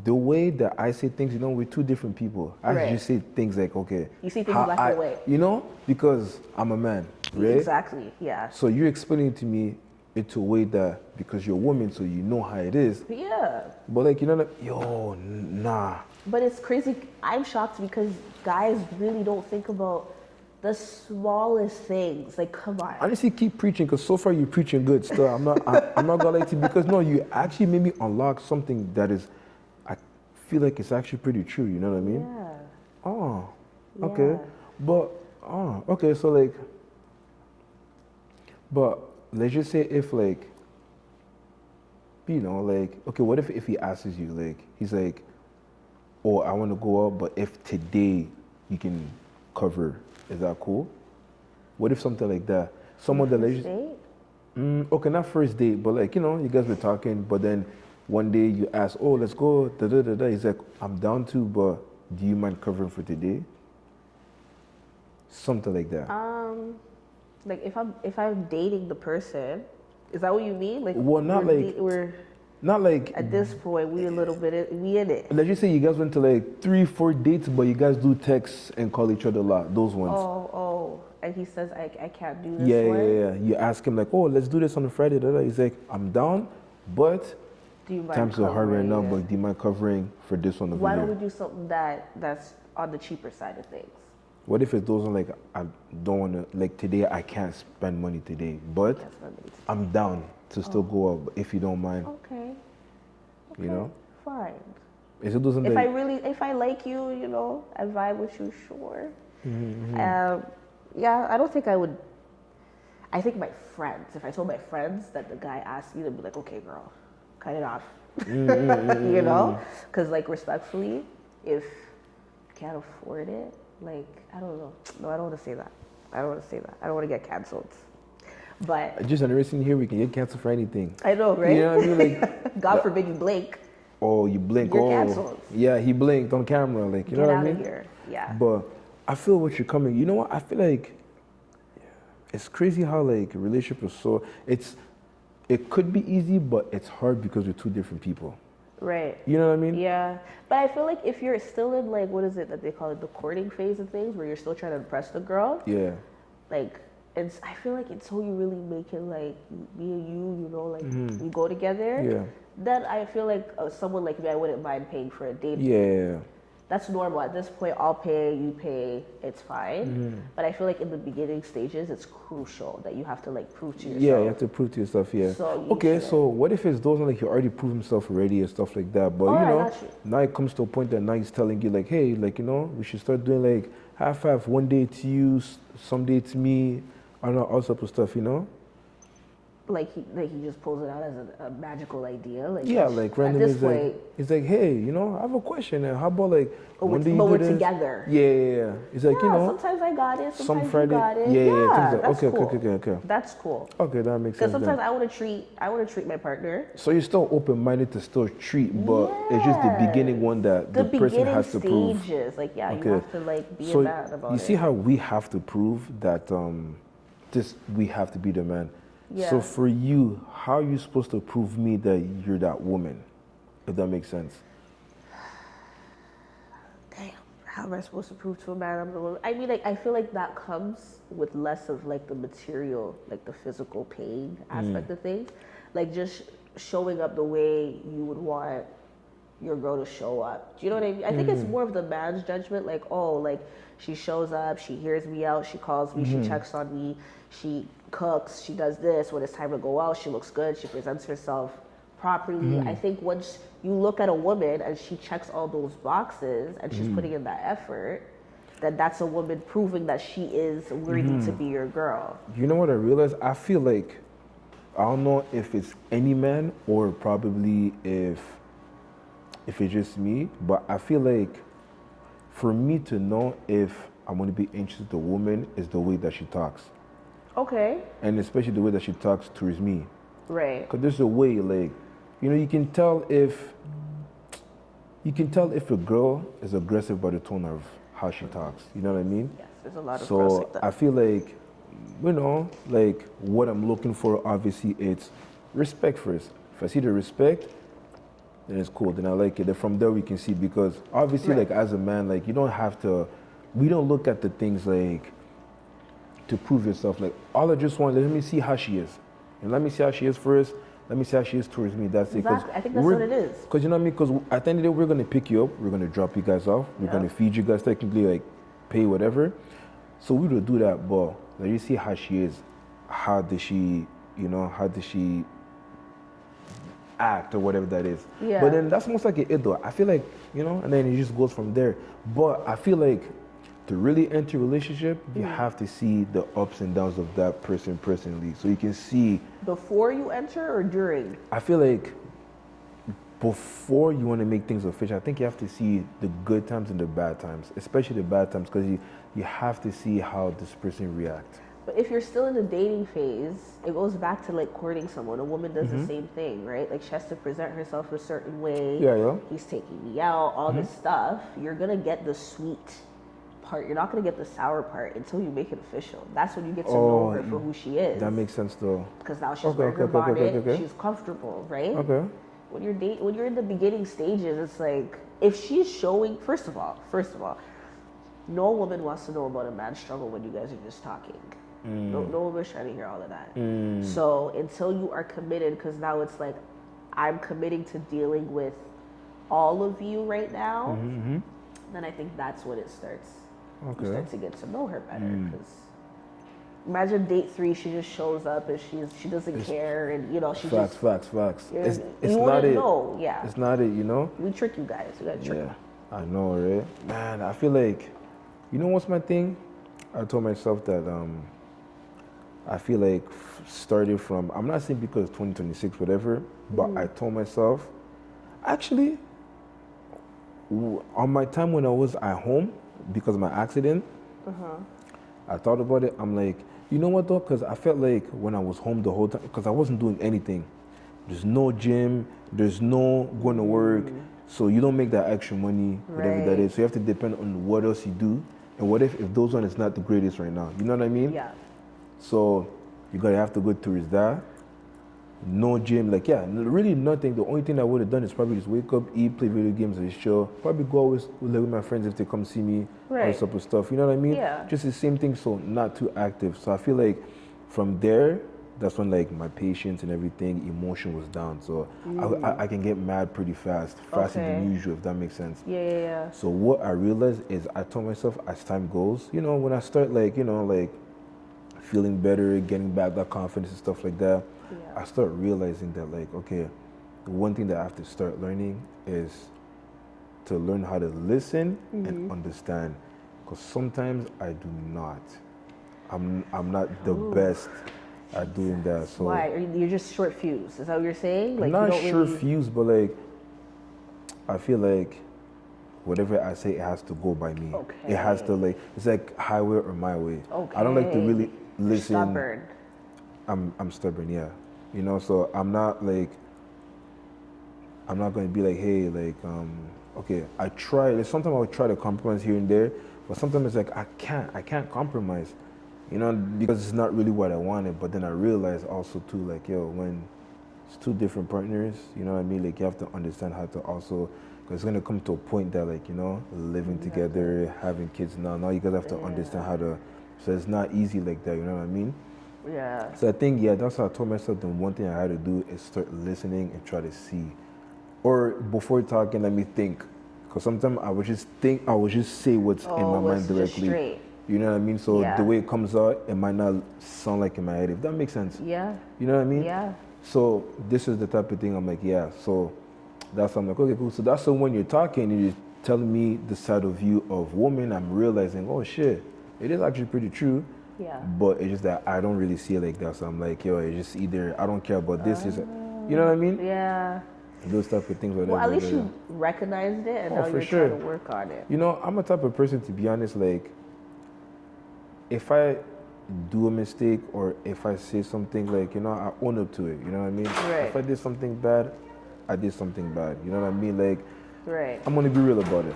the way that I say things, you know, we're two different people. I Right. just say things like, okay, You see things how black and white. you know, because I'm a man, right? Exactly. Yeah. So you're explaining to me into a way that because you're a woman, so you know how it is. Yeah. But like, you know, like, nah. But it's crazy. I'm shocked because guys really don't think about the smallest things. Like, come on. Honestly, keep preaching because so far you're preaching good still. I'm not gonna lie to you because no, you actually made me unlock something that is, I feel like it's actually pretty true. You know what I mean? Yeah. Oh, okay. Yeah. But okay. So like, but let's just say if like, you know, like, okay, what if he asks you like, he's like, oh, I want to go out, but if today you can cover, is that cool? What if something like that? Someone that First date? okay, not first date, but like, you know, you guys were talking, but then one day you ask, oh, let's go, da da da da. He's like, I'm down to, but do you mind covering for today? Something like that. Like if I'm dating the person, is that what you mean? Like, Well, not like- we're Not like, at this point we a little bit we in it. let's just say you guys went to like 3-4 dates, but you guys do text and call each other a lot. Those ones. Oh, and he says I can't do this Yeah, one. yeah, yeah. You ask him like, oh, let's do this on a Friday. Da, da. He's like, I'm down, but Do you mind times are hard right now. covering it? But do you mind covering for this one over Why here? don't we do something that's on the cheaper side of things? What if it's those on like I don't want to like today I can't spend money today, but That's what it is. I'm down to still go out if you don't mind. Okay. You know, Fine. is it those on If like, if I like you, you know, I vibe with you, sure. Mm-hmm, Yeah, I don't think I would. I think my friends, if I told my friends that the guy asked me, they'd be like, okay, girl, cut it off. You know? Because, like, respectfully, if you can't afford it, like, I don't know. No, I don't want to say that. I don't want to say that. I don't want to get canceled. But just understand here we can get canceled for anything. I know, right? You know what I mean? Like, God forbid you blink. oh, you blink. You're oh, canceled. yeah, he blinked on camera. Like, you Get know what out I of mean? here. Yeah. But I feel what you're coming. You know what? I feel like it's crazy how like a relationship is so. It could be easy, but it's hard because we're two different people. Right. You know what I mean? Yeah. But I feel like if you're still in, like, what is it that they call it, the courting phase of things, where you're still trying to impress the girl, Yeah. like, I feel like until you really make it like me and you know, like we go together. Yeah. Then I feel like someone like me, I wouldn't mind paying for a date. Yeah. That's normal. At this point, I'll pay, you pay, it's fine. But I feel like in the beginning stages, it's crucial that you have to like prove to yourself. Yeah, you have to prove to yourself. Yeah. So you okay, shouldn't. so what if it's those like you already proved himself already and stuff like that, but Oh, you I know, got you. now it comes to a point that now he's telling you like, hey, like you know, we should start doing like half, one day to you, some day to me, I don't know, all sorts of stuff, you know. Like he just pulls it out as a magical idea. Like Yeah, like at randomly, this point, it's like, hey, you know, I have a question. How about like But one we're- day you but do we're this? together. Yeah. It's like you yeah, know, sometimes I got it. some Sometimes Friday. you got it. Yeah, things like, that's okay, cool. okay. That's cool. Okay, that makes Because sense. sometimes Then. I want to treat my partner. So you're still open-minded to still treat, but it's just the beginning one that the, person beginning has to prove. stages, like yeah, Okay. you have to like be So a man about you it. see how we have to prove that we have to be the man. Yeah. So for you, how are you supposed to prove me that you're that woman? If that makes sense. Damn, how am I supposed to prove to a man I'm the woman? I mean, like I feel like that comes with less of like the material, like the physical pain aspect of things, like just showing up the way you would want your girl to show up. Do you know what I mean? I think it's more of the man's judgment, like, oh, like she shows up, she hears me out, she calls me, she checks on me, she cooks, she does this. When it's time to go out, she looks good, she presents herself properly. I think once you look at a woman and she checks all those boxes and she's putting in that effort, then that's a woman proving that she is worthy to be your girl. You know what I realized? I feel like, I don't know if it's any man or probably if it's just me, but I feel like for me to know if I'm going to be interested in a woman is the way that she talks. Okay. And especially the way that she talks towards me. Right. Because there's a way, like, you know, you can tell if a girl is aggressive by the tone of how she talks. You know what I mean? Yes, there's a lot of girls So like that. I feel like you know, like what I'm looking for, obviously it's respect first. If I see the respect, then it's cool. Then I like it. Then from there we can see, because obviously, Right. like as a man, like you don't have to. We don't look at the things like to prove yourself. Like all I just want, let me see how she is, and let me see how she is first. Let me see how she is towards me. That's Exactly. I think that's we're, what it is. Because you know what I mean. Because at the end of the day, we're gonna pick you up. We're gonna drop you guys off. We're Yeah. gonna feed you guys, technically, like pay whatever. So we will do that. But let you see how she is. How does she, you know? How does she act or whatever that is? Yeah. But then that's almost like an though. I feel like, you know, and then it just goes from there. But I feel like to really enter a relationship, you have to see the ups and downs of that person personally. So you can see. Before you enter or during? I feel like before you want to make things official, I think you have to see the good times and the bad times, especially the bad times, because you have to see how this person reacts. But if you're still in the dating phase, it goes back to like courting someone. A woman does the same thing, right? Like she has to present herself a certain way. Yeah. He's taking me out, all this stuff. You're gonna get the sweet part. You're not gonna get the sour part until you make it official. That's when you get to know her for who she is. That makes sense though. Because now she's wearing her bonnet, she's comfortable, right? Okay. When you're in the beginning stages, it's like if she's showing. First of all, no woman wants to know about a man's struggle when you guys are just talking. No woman's trying to hear all of that. So until you are committed, because now it's like I'm committing to dealing with all of you right now, then I think that's when it starts. Okay. You start to get to know her better. Because imagine date 3, she just shows up and she doesn't care, and you know she Facts. It's you not wouldn't it. know, yeah. It's not it, you know? We trick you guys. We gotta trick Yeah. I know, right? Man, I feel like, you know what's my thing? I told myself that I feel like started from, I'm not saying because 2026, whatever, but I told myself, actually, on my time when I was at home, because of my accident, I thought about it. I'm like, you know what though? Because I felt like when I was home the whole time, because I wasn't doing anything. There's no gym, there's no going to work, so you don't make that extra money, whatever that Right. is. So you have to depend on what else you do. And what if those one is not the greatest right now? You know what I mean? Yeah. So you gotta have to go towards that. No gym, like really nothing. The only thing I would have done is probably just wake up, eat, play video games, and chill. Probably go always with my friends if they come see me, all Right. this type of stuff. You know what I mean? Yeah. Just the same thing. So not too active. So I feel like from there, that's when like my patience and everything, emotion was down. So I can get mad pretty fast, faster than Okay. usual, if that makes sense. Yeah. So what I realized is I told myself as time goes, you know, when I start like, you know, like feeling better, getting back that confidence and stuff like that, Yeah. I start realizing that like, okay, the one thing that I have to start learning is to learn how to listen and understand. Because sometimes I do not. I'm not the best at doing that. So Why? You're just short fused. Is that what you're saying? Like I'm not you don't sure really... fused, but like I feel like whatever I say, it has to go by me. Okay. It has to like, it's like highway or my way. I don't like to Okay. really listen. Stubborn. I'm stubborn, yeah. You know, so I'm not going to be like, hey, like, okay, I try. Like, sometimes I'll try to compromise here and there, but sometimes it's like I can't compromise, you know, because it's not really what I wanted. But then I realize also too, like, yo, when it's two different partners, you know what I mean? Like, you have to understand how to also, because it's gonna come to a point that, like, you know, living together, having kids now you guys have to understand how to. So it's not easy like that, you know what I mean? Yeah. So I think, that's how I told myself the one thing I had to do is start listening and try to see. Or before talking, let me think. Because sometimes I would just say what's in my mind just directly. straight. You know what I mean? So Yeah. the way it comes out, it might not sound like in my head, if that makes sense. Yeah. You know what I mean? Yeah. So this is the type of thing I'm like, so that's I'm like, okay, cool. So that's so when you're talking and you're telling me the side of view of woman, I'm realizing, oh shit, it is actually pretty true. Yeah. But it's just that I don't really see it like that. So I'm like, yo, it's just either I don't care about this. You know what I mean? Yeah. Those type of things. Whatever, Well, at least you recognized it, and now for you're sure. trying to work on it. You know, I'm a type of person, to be honest, like, if I do a mistake or if I say something, like, you know, I own up to it. You know what I mean? Right. If I did something bad, I did something bad. You know what I mean? Like, Right. I'm gonna be real about it.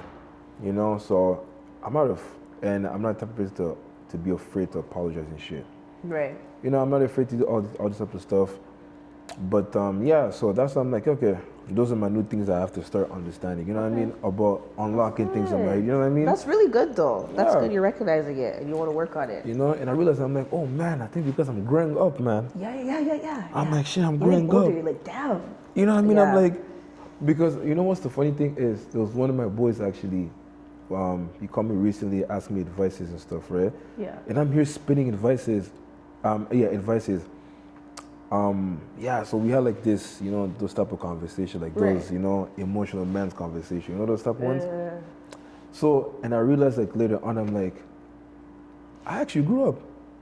You know, so I'm not the type of person to be afraid to apologize and shit. Right. You know, I'm not afraid to do all this type of stuff. But yeah, so that's why I'm like, okay, those are my new things I have to start understanding. You know what I mean? About unlocking things in my head. You know what I mean? That's really good though. That's Yeah. good. You're recognizing it and you want to work on it. You know, and I realized I'm like, oh man, I think because I'm growing up, man. Yeah. I'm like, shit, I'm You're growing like older, up. you're like, damn. You know what I mean? I'm Yeah. like, because you know what's the funny thing is, there was one of my boys actually, he called me recently, asked me advices and stuff, right? Yeah. And I'm here spitting advices. Advices. Yeah, so we had like this, you know, those type of conversation, like Right. those, you know, emotional man's conversation, you know those type of ones? So, and I realized like later on, I'm like, I actually grew up.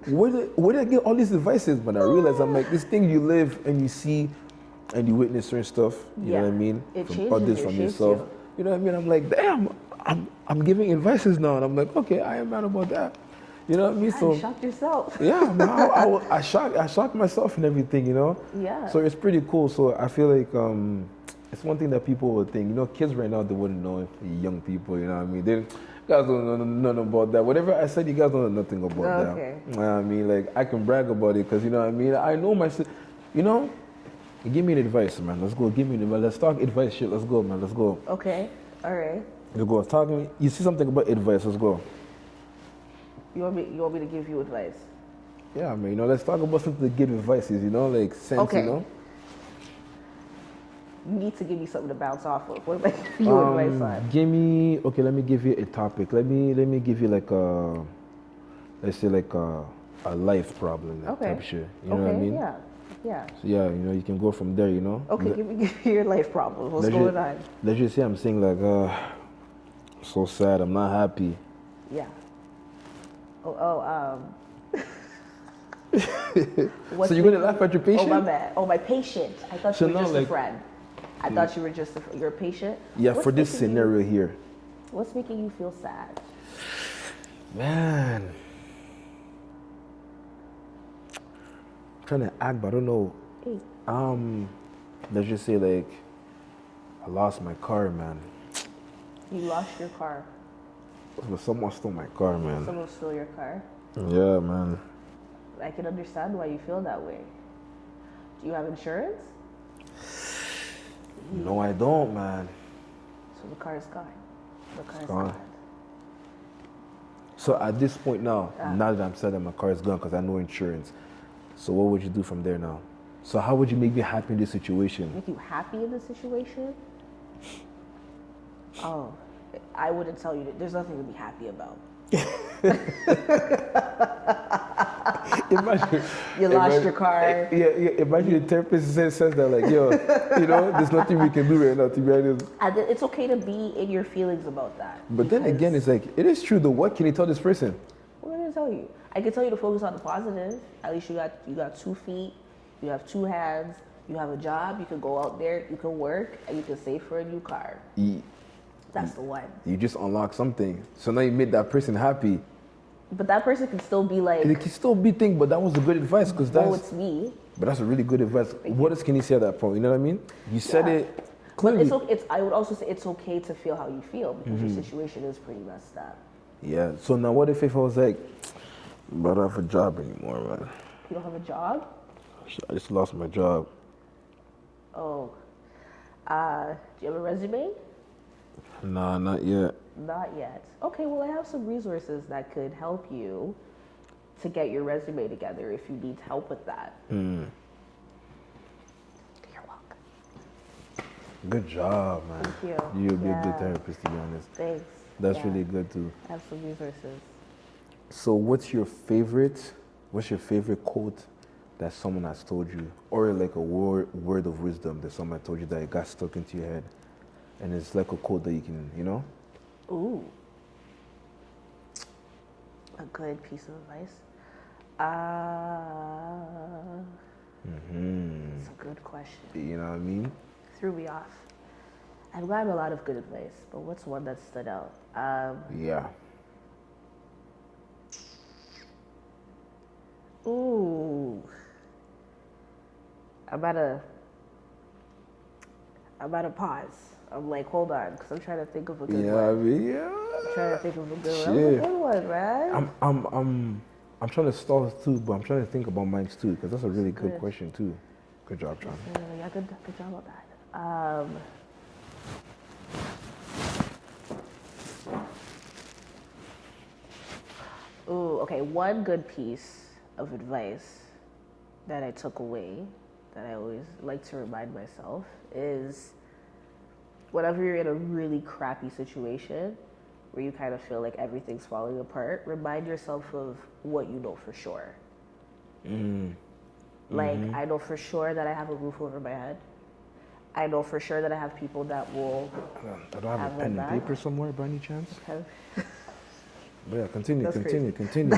Where did I get all these advices? But I realized I'm like, this thing you live and you see and you witness certain stuff, you know what I mean? It from changes others, you, from shapes yourself. you. You know what I mean? I'm like, damn, I'm giving advices now. And I'm like, okay, I am mad about that. You know what I mean? Yeah, you shocked yourself. Yeah, man, I shocked myself and everything, you know? Yeah. So it's pretty cool. So I feel like it's one thing that people would think, you know, kids right now, they wouldn't know, young people, you know what I mean? They guys don't know nothing about that. Whatever I said, you guys don't know nothing about that. Okay. You know what I mean? Like, I can brag about it because, you know what I mean? I know myself, you know? Give me an advice, man. Let's go. Give me an advice. Let's talk advice shit. Let's go, man. Let's go. Okay. All right. Let's go. Talk to me. You see something about advice. Let's go. You want me to give you advice? Yeah, man. You know, let's talk about something to give advices, you know? Like, sense, Okay. you know? You need to give me something to bounce off of. What am I giving you advice on? Give me, okay, let me give you a topic. Let me give you like a, let's say like a life problem, that type of shit. You know what I mean? Yeah. Yeah. So yeah, you know, you can go from there, you know? Okay, give me your life problems. What's Let's going just- on? Let's just say I'm saying like, so sad, I'm not happy. Yeah. What's So you're gonna laugh at your Oh, patient? my bad. Oh, my patient. I thought So you were now, just like- a friend. I thought you were just you're a patient. Yeah, What's for this making scenario here. What's making you feel sad? Man. I'm trying to act, but I don't know. Hey. Let's just say like, I lost my car, man. You lost your car. Someone stole my car, man. Someone stole your car. Yeah, man. I can understand why you feel that way. Do you have insurance? No, I don't, man. So the car is gone. The car is Gone. gone. So at this point now, now that I'm sad that my car is gone because I have no insurance, so what would you do from there now? So how would you make me happy in this situation? Make you happy in the situation? Oh, I wouldn't tell you that there's nothing to be happy about. Imagine, You lost your car. Yeah, imagine the therapist says that like, yo, you know, there's nothing we can do right now to be honest. And it's okay to be in your feelings about that. But then again, it's like, it is true though. What can you tell this person? What am I gonna tell you? I can tell you to focus on the positive. At least you got 2 feet, you have 2 hands, you have a job, you can go out there, you can work, and you can save for a new car. That's the one. You just unlock something. So now you made that person happy. But that person can still be like, And it can still be thinking, but that was a good advice because oh, that's, it's me. but that's a really good advice. What else can you say at that point? You know what I mean? You said it But clearly. I would also say it's okay to feel how you feel because your situation is pretty messed up. Yeah. So now what if I was like, but I don't have a job anymore, man. You don't have a job? I just lost my job. Oh. Do you have a resume? Nah, not yet. Not yet. Okay, well, I have some resources that could help you to get your resume together if you need help with that. You're welcome. Good job, man. Thank you. You'll be a good Yeah. therapist, to be honest. Thanks. That's Yeah. really good too. I have some resources. So what's your favorite quote that someone has told you? Or like a word of wisdom that someone told you that it got stuck into your head? And it's like a quote that you can, you know? Ooh. A good piece of advice. It's a good question. You know what I mean? Threw me off. I've gotten a lot of good advice, but what's one that stood out? Yeah. Ooh. I'm about to pause. I'm like, hold on, because I'm trying to think of a good Yeah, one. I mean, yeah. I'm trying to think of a good one. Shit. That's a good one, man. I'm trying to stall too, but I'm trying to think about mine too, because that's a really good Good. question too. Good job, John. Yeah, good job on that. Ooh, okay. One good piece of advice that I took away that I always like to remind myself is whenever you're in a really crappy situation where you kind of feel like everything's falling apart, remind yourself of what you know for sure. Like, I know for sure that I have a roof over my head. I know for sure that I have people that will I don't have a pen and paper somewhere by any chance. Okay. But yeah, continue, That's continue, crazy. continue.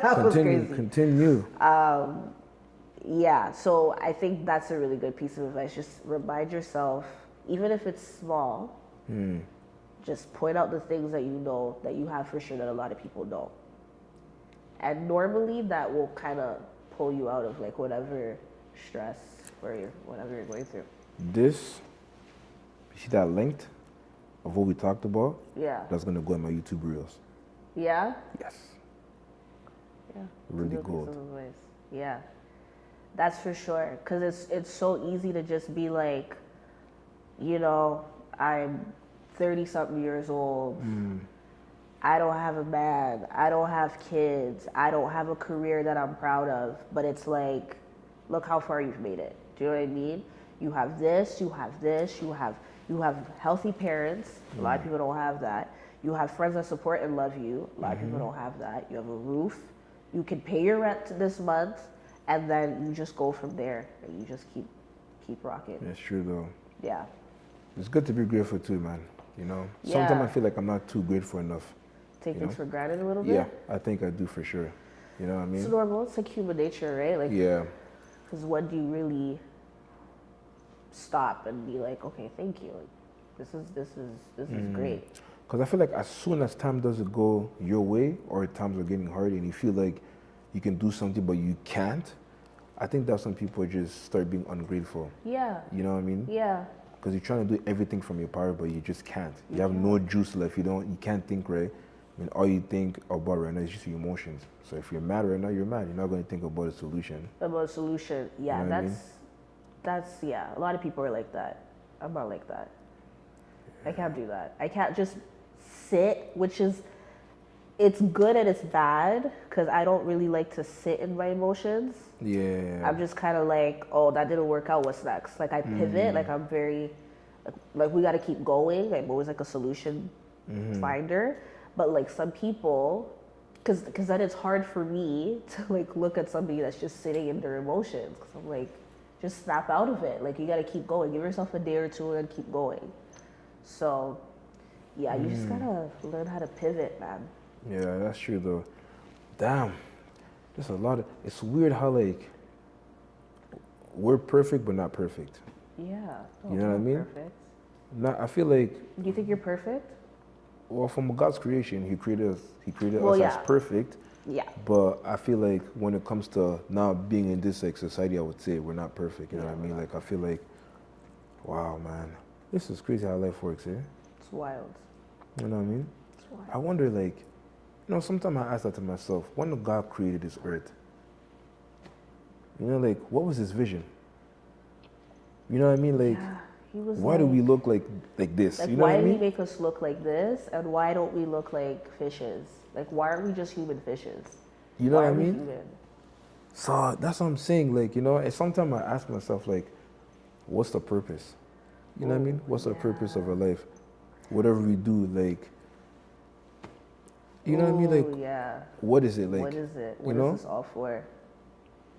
Continue, crazy. continue. Yeah, so I think that's a really good piece of advice. Just remind yourself, even if it's small, just point out the things that you know that you have for sure that a lot of people don't. And normally that will kind of pull you out of like whatever stress or whatever you're going through. This, you see that length of what we talked about? Yeah. That's going to go in my YouTube Reels. Yeah? Yes. Yeah. Really It's a good gold. piece of advice. Yeah. That's for sure. Because it's so easy to just be like, you know, I'm 30-something years old. I don't have a man. I don't have kids. I don't have a career that I'm proud of. But it's like, look how far you've made it. Do you know what I mean? You have this, you have this, you have healthy parents. A lot of people don't have that. You have friends that support and love you. A lot of people don't have that. You have a roof. You can pay your rent this month, and then you just go from there. And you just keep rocking. That's true though. Yeah. It's good to be grateful too, man. You know, sometimes Yeah. I feel like I'm not too grateful enough. Take You things know? for granted a little bit. Yeah, I think I do for sure. You know what I It's mean? normal. It's like human nature, right? Like, Yeah. because when do you really stop and be like, okay, thank you. Like, this is great. Because I feel like as soon as time doesn't go your way or times are getting hard and you feel like you can do something but you can't, I think that's when people just start being ungrateful. Yeah. You know what I mean? Yeah. Because you're trying to do everything from your power but you just can't. You have no juice left. You can't think right. I mean, all you think about right now is just your emotions. So if you're mad right now, you're mad. You're not going to think about a solution. About a solution. Yeah, You know what I mean? that's yeah. A lot of people are like that. I'm not like that. I can't do that. I can't just sit, which is it's good and it's bad because I don't really like to sit in my emotions. Yeah. I'm just kind of like, oh, that didn't work out. What's next? Like I pivot. Like I'm very, like we got to keep going. I'm always like a solution finder. But like some people, because then it's hard for me to like look at somebody that's just sitting in their emotions. Because I'm like, just snap out of it. Like you got to keep going. Give yourself a day or two and keep going. So, yeah, you just gotta learn how to pivot, man. Yeah, that's true though. Damn. There's a lot of, it's weird how like, we're perfect but not perfect. Yeah. Oh, You know what I mean? Perfect. Not, I feel like, Do you think you're perfect? well, from God's creation, He created us Well, as yeah. perfect. Yeah. But I feel like when it comes to now being in this like society, I would say we're not perfect. You know what I mean? Like I feel like, wow, man, this is crazy how life works, eh? It's wild. You know what I mean? It's wild. I wonder, like, you know, sometimes I ask that to myself. When God created this earth, you know, like, what was His vision? You know what I mean? Like, Yeah. He was why do we look like this? Like, You know why what I did he mean? make us look like this? And why don't we look like fishes? Like, why aren't we just human fishes? You know why what I are we mean? human? So that's what I'm saying. Like, you know, and sometimes I ask myself, like, what's the purpose? You know what I mean? What's the purpose of our life? Whatever we do, like, you know what I mean? Like, Ooh, yeah. what is it? Like, What is it? you What know? is this all for?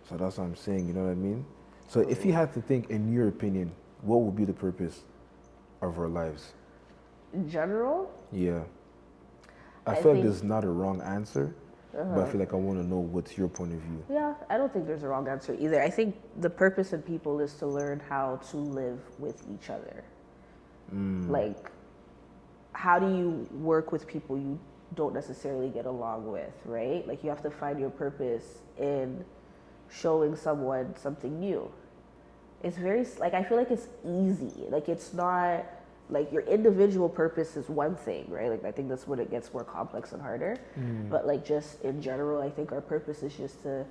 So that's what I'm saying. You know what I mean? So if you had to think, in your opinion, what would be the purpose of our lives? In general? Yeah. I I feel like think- there's not a wrong answer, but I feel like I want to know what's your point of view. Yeah, I don't think there's a wrong answer either. I think the purpose in people is to learn how to live with each other. Like, how do you work with people you don't necessarily get along with, right? Like, you have to find your purpose in showing someone something new. It's very, like, I feel like it's easy. Like, it's not, like your individual purpose is one thing, right? Like I think that's when it gets more complex and harder. But like just in general, I think our purpose is just to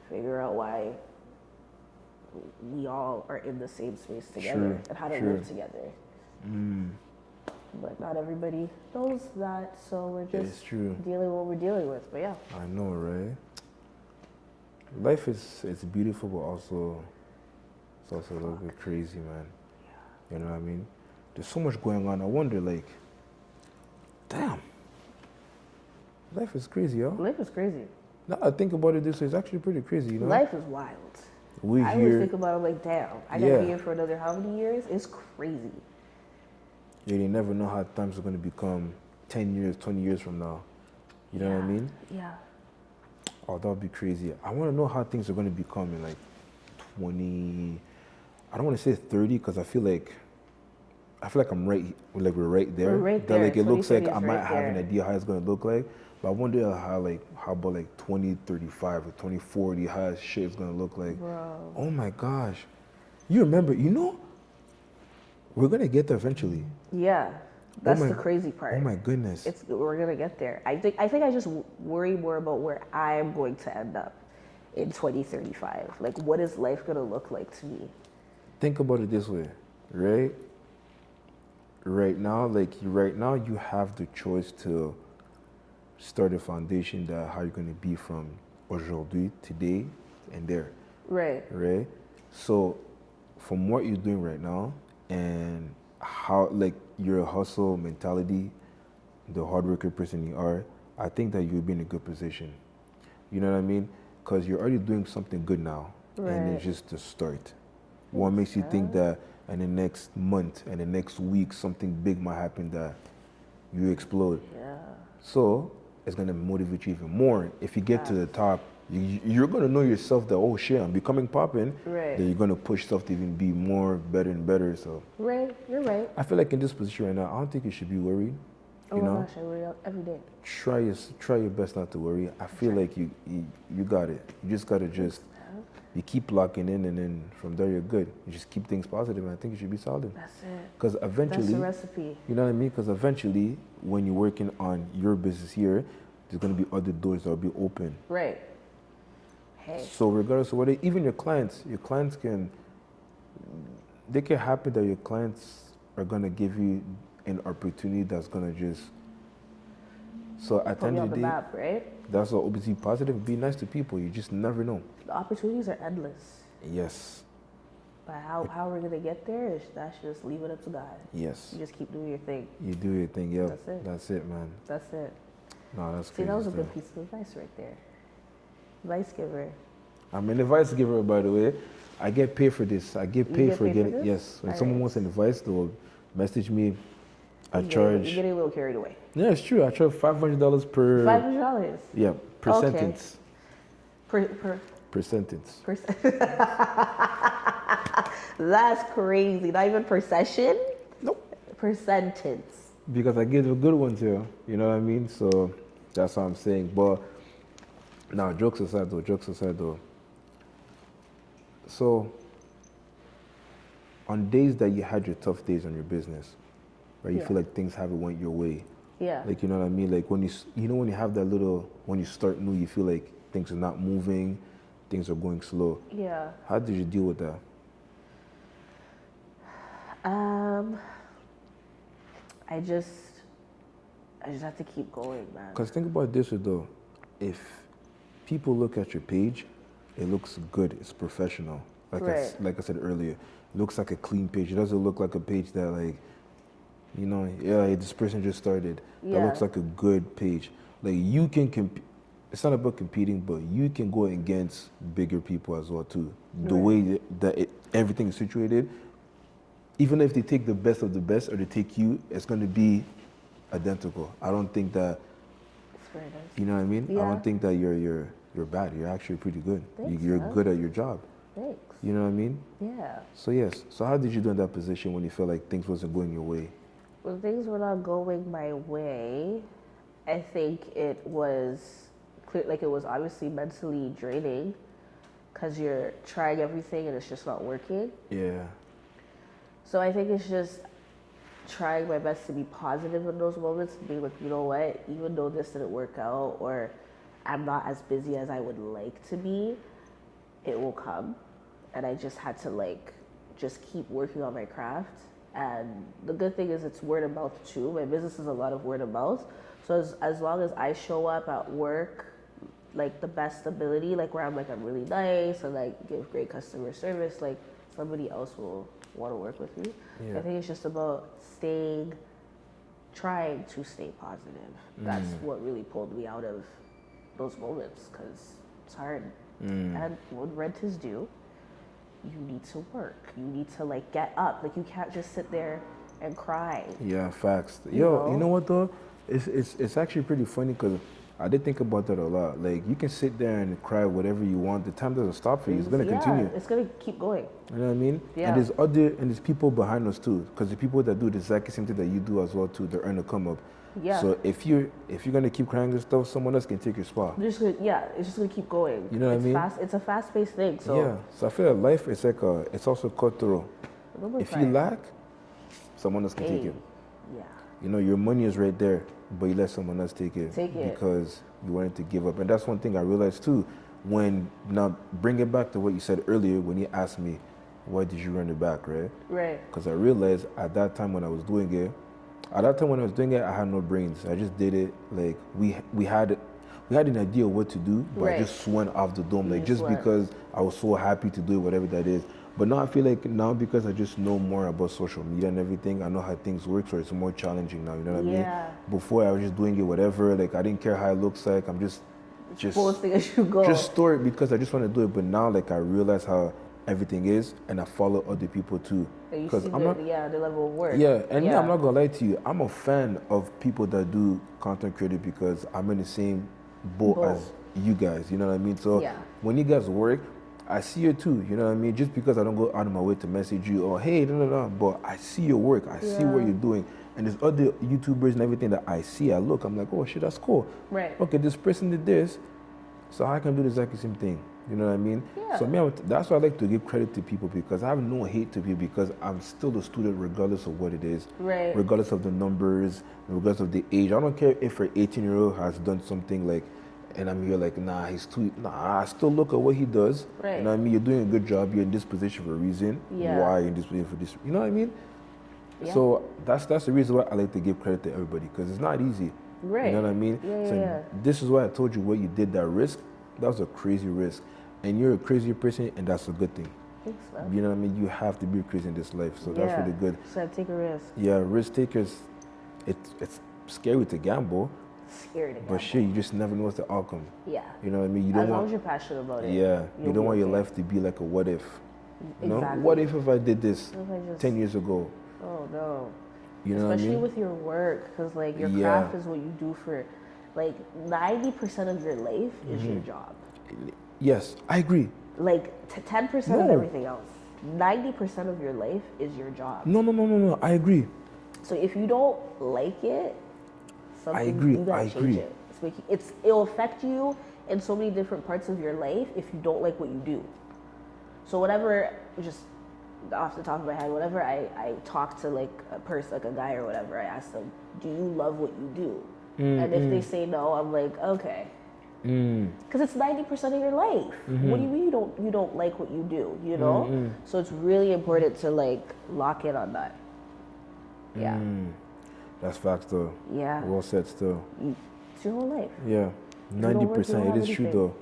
figure out why we all are in the same space together and how to live together. But not everybody knows that, so we're just dealing with what we're dealing with. But yeah. I know, right? Life it's beautiful, but also it's also a little bit crazy, man. You know what I mean? There's so much going on. I wonder, like, damn, life is crazy, yo. Life is crazy. Now I think about it this way, it's actually pretty crazy, you know? Life is wild. I always think about it like, damn, I gotta be here for another how many years? It's crazy. Yeah, you never know how times are gonna become 10 years, 20 years from now. You know what I mean? Yeah. Oh, that would be crazy. I want to know how things are going to become in like 20, I don't want to say 30 because I feel like I'm right, like we're right there. We're right there. That like it looks like I might right have an idea how it's going to look like, but I wonder how about like 2035 or 2040, how shit is going to look like. Bro. Oh my gosh. You remember, we're going to get there eventually. Yeah. That's the crazy part. Oh my goodness. We're gonna get there. I think I just worry more about where I'm going to end up in 2035. Like, what is life gonna look like to me? Think about it this way, right? Right now you have the choice to start a foundation that how you're gonna be from aujourd'hui, today, and there. Right. Right? So from what you're doing right now and how like your hustle mentality, the hard worker person you are, I think that you'll be in a good position. You know what I mean? Because you're already doing something good now, and it's just the start. What makes you think that in the next month and the next week something big might happen that you explode? Yeah. So it's gonna motivate you even more. If you get to the top, you're gonna know yourself that, oh shit, I'm becoming popping. Right. Then you're gonna push stuff to even be more better and better. So Right, you're right. I feel like in this position right now, I don't think you should be worried. Oh my gosh, I worry every day. Try your best not to worry. I feel like you got it. You just gotta you keep locking in, and then from there you're good. You just keep things positive, and I think you should be solid. That's it. Because eventually, that's the recipe. You know what I mean? Because eventually, when you're working on your business here, there's gonna be other doors that will be open. Right. Hey. So regardless of whether even your clients can happen that your clients are gonna give you an opportunity that's gonna just. So at the end of the day, map, right? That's what obviously positive. Be nice to people. You just never know. The opportunities are endless. Yes. But how we're gonna get there is that's just leave it up to God. Yes. You just keep doing your thing. You do your thing. Yeah. That's it. That's it, man. That's it. No, that's See, crazy that was a stuff. good piece of advice right there. Advice giver. I'm an advice giver, by the way. I get paid for this. I get paid for getting. Yes. When someone wants an advice, they'll message me. I charge. You're getting a little carried away. Yeah, it's true. I charge $500 per. $500. Yeah, per sentence. Per sentence. That's crazy. Not even per session? Nope. Per sentence. Because I give a good one too. You know what I mean? So that's what I'm saying. But now, jokes aside though. So on days that you had your tough days on your business, right? You feel like things haven't went your way. Yeah. Like, you know what I mean? Like when when you have that when you start new, you feel like things are not moving, things are going slow. Yeah. How did you deal with that? I just have to keep going, man. Because think about this though. If people look at your page, it looks good, it's professional. Like I said earlier, it looks like a clean page. It doesn't look like a page that like, this person just started. Yeah. That looks like a good page. Like you can compete. It's not about competing, but you can go against bigger people as well too. The way that everything is situated, even if they take the best of the best or they take you, it's going to be identical. I don't think that. Very nice. You know what I mean? Yeah. I don't think that you're bad. You're actually pretty good. You're good at your job. Thanks. You know what I mean? Yeah. So yes. So how did you do in that position when you felt like things wasn't going your way? When things were not going my way, I think it was clear. Like it was obviously mentally draining because you're trying everything and it's just not working. Yeah. So I think it's just trying my best to be positive in those moments, and being like, you know what, even though this didn't work out, or I'm not as busy as I would like to be, it will come. And I just had to like just keep working on my craft. And the good thing is it's word of mouth too. My business is a lot of word of mouth. So as long as I show up at work like the best ability, like where I'm like, I'm really nice and like give great customer service, like somebody else will want to work with me. Yeah. I think it's just about trying to stay positive. That's what really pulled me out of those moments, because it's hard. And when rent is due, you need to work. You need to like get up. Like you can't just sit there and cry. Yeah, facts. You know? You know what though? It's actually pretty funny because I did think about that a lot. Like you can sit there and cry whatever you want. The time doesn't stop for you. It's gonna continue. It's gonna keep going. You know what I mean? Yeah. And there's people behind us too. Because the people that do the exact same thing that you do as well too, they earn a come up. Yeah. So if you're gonna keep crying and stuff, someone else can take your spot. It's just gonna keep going. You know what I mean? It's a fast-paced thing. So yeah. So I feel like life is like it's also cutthroat. If you lack, someone else can take it. Yeah. You know, your money is right there, but you let someone else take it. Because you wanted to give up. And that's one thing I realized too, now bring it back to what you said earlier when you asked me, why did you run it back, right? Right. Because I realized at that time when I was doing it, I had no brains. I just did it. Like we had an idea of what to do, but I just went off the dome, like just because I was so happy to do it, whatever that is. But now I feel like because I just know more about social media and everything, I know how things work, so it's more challenging now. You know what I mean? Before I was just doing it whatever, like I didn't care how it looks like. I'm just posting as you go. Just store it because I just want to do it. But now like I realize how everything is, and I follow other people too. Because the level of work. Yeah, and I'm not gonna lie to you. I'm a fan of people that do content creative because I'm in the same boat as you guys. You know what I mean? So when you guys work, I see it too. You know what I mean? Just because I don't go out of my way to message you or hey, but I see your work. I see what you're doing. And there's other YouTubers and everything that I see. I'm like, oh shit, that's cool. Right. Okay, this person did this, so I can do the exact same thing. You know what I mean? Yeah. So that's why I like to give credit to people, because I have no hate to people, because I'm still a student regardless of what it is. Right. Regardless of the numbers, regardless of the age. I don't care if an 18-year-old has done something like, and I'm here like, I still look at what he does. Right. You know what I mean? You're doing a good job. You're in this position for a reason. Yeah. Why are you in this position for this? You know what I mean? Yeah. So that's the reason why I like to give credit to everybody, because it's not easy. Right. You know what I mean? This is why I told you what you did, that risk. That was a crazy risk. And you're a crazy person, and that's a good thing. Thanks, man. You know what I mean? You have to be crazy in this life, so that's really good. So I take a risk. Yeah, risk takers, it's scary to gamble. Scary to gamble. But shit, you just never know what's the outcome. Yeah. You know what I mean? You don't as long as you're passionate about it. Yeah. You don't want your life to be like a what if. You know? Exactly. What if I did this 10 years ago? Oh, no. You know Especially what I mean? with your work, because like your craft is what you do for, like 90% of your life is your job. Yes, I agree. Like 10% of everything else. 90% of your life is your job. No. I agree. So if you don't like it, you gotta change it. It'll affect you in so many different parts of your life if you don't like what you do. So whatever, just off the top of my head, whenever I talk to like a person, like a guy or whatever, I ask them, do you love what you do? And if they say no, I'm like, okay. Because it's 90% of your life. What do you mean you don't like what you do, you know? So it's really important to like lock in on that. Yeah. That's facts though. Yeah. Well said still. It's your whole life. Yeah. 90%. It is true though.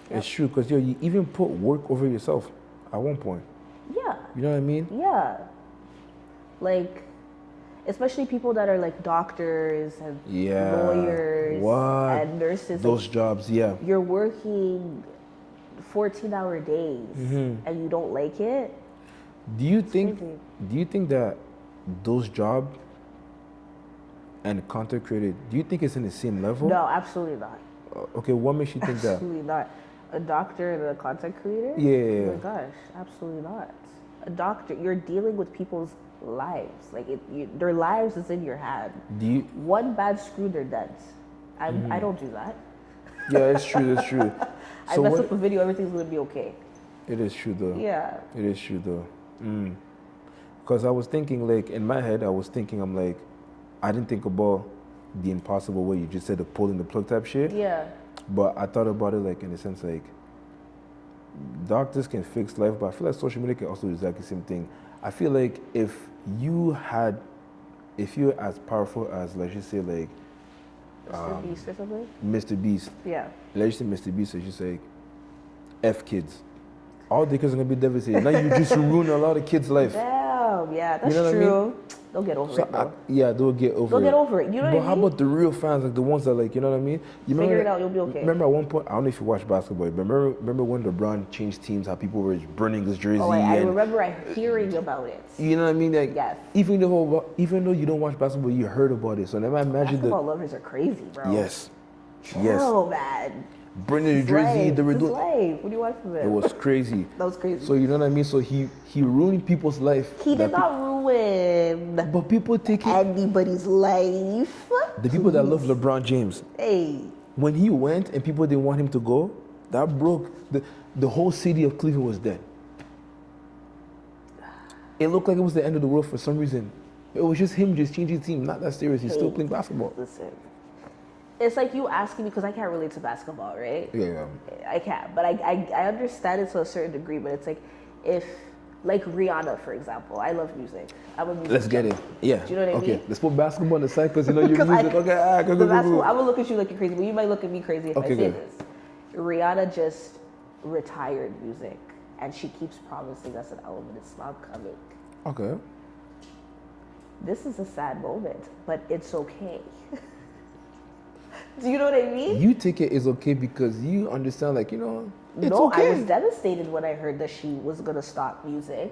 Yep. It's true, because you even put work over yourself at one point. Yeah. You know what I mean? Yeah. Like, especially people that are like doctors and lawyers and nurses. Those jobs, You're working 14-hour days and you don't like it. Do you think that those jobs and content creator, do you think it's in the same level? No, absolutely not. Okay, what makes you think that? Absolutely not. A doctor and a content creator? Yeah. Oh my gosh, absolutely not. A doctor, you're dealing with people's lives. Like their lives is in your hand. One bad screw, they're dead. I don't do that. Yeah, it's true. It's true. I mess up a video, everything's gonna be okay. It is true though. Yeah. It is true though. Because I was thinking, like, in my head, I'm like, I didn't think about the impossible way you just said, the pulling the plug type shit. Yeah. But I thought about it, like, in the sense, like, doctors can fix life, but I feel like social media can also do exactly the same thing. I feel like if you're as powerful as, let's just say, like, Mr. Beast or something? Mr. Beast. Yeah. Let's just say Mr. Beast is just like, F kids. All the kids are gonna be devastated. Now you just ruin a lot of kids' life. Damn, yeah, that's You know what I true. mean? They'll get over it though. Yeah, they'll get over it. They'll get over it. You know what I But mean? how about the real fans, like the ones that, like, you know what I mean? You Figure it out, you'll be okay. Remember at one point, I don't know if you watch basketball, but remember when LeBron changed teams, how people were burning his jersey? Oh, I remember hearing about it. You know what I mean? Like, yes. Even though you don't watch basketball, you heard about it. So never imagine basketball lovers are crazy, bro. Yes. Oh man. Burning your jersey, they were doing. What do you want from it? It was crazy. That was crazy. So you know what I mean? So he ruined people's life. He did not ruin. But people take it. Anybody's life. The people that love LeBron James. Hey. When he went and people didn't want him to go, that broke the whole city of Cleveland was dead. It looked like it was the end of the world for some reason. It was just him just changing team. Not that serious. He's still playing basketball. Listen. It's like you asking me, because I can't relate to basketball, right? Yeah. I can't, but I understand it to a certain degree, but it's like, if, like Rihanna, for example, I love music. I'm a music Let's get it. Yeah. Do you know what I mean? Okay, let's put basketball on the side because you know your music. Go. Basketball, I will look at you like you're crazy, but you might look at me crazy if I say this. Rihanna just retired music, and she keeps promising us an album, and it's not coming. Okay. This is a sad moment, but it's okay. Do you know what I mean? You take it as okay because you understand, like, you know, it's no, okay. I was devastated when I heard that she was gonna stop music,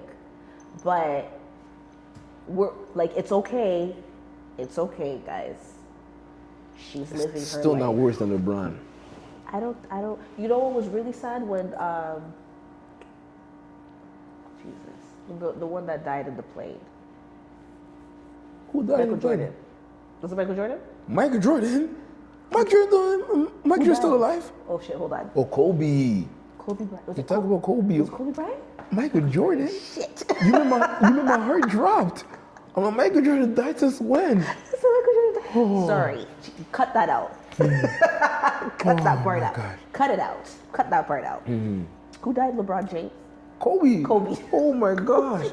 but we're like, it's okay, guys. She's living her life. Still not worse than LeBron. I don't. You know what was really sad when Jesus, the one that died in the plane. Who died in the plane? Jordan. Was it Michael Jordan? Michael Jordan. Michael Jordan's still alive? Oh shit, hold on. Oh, Kobe. Kobe Bryant. You talk about Kobe. Was Kobe Bryant? Michael Jordan? Shit. You remember my heart dropped. I'm like, Michael Jordan died since when? Oh. Sorry. Cut that out. Cut that part out. God. Cut it out. Cut that part out. Mm-hmm. Who died? LeBron James? Kobe. Oh my gosh.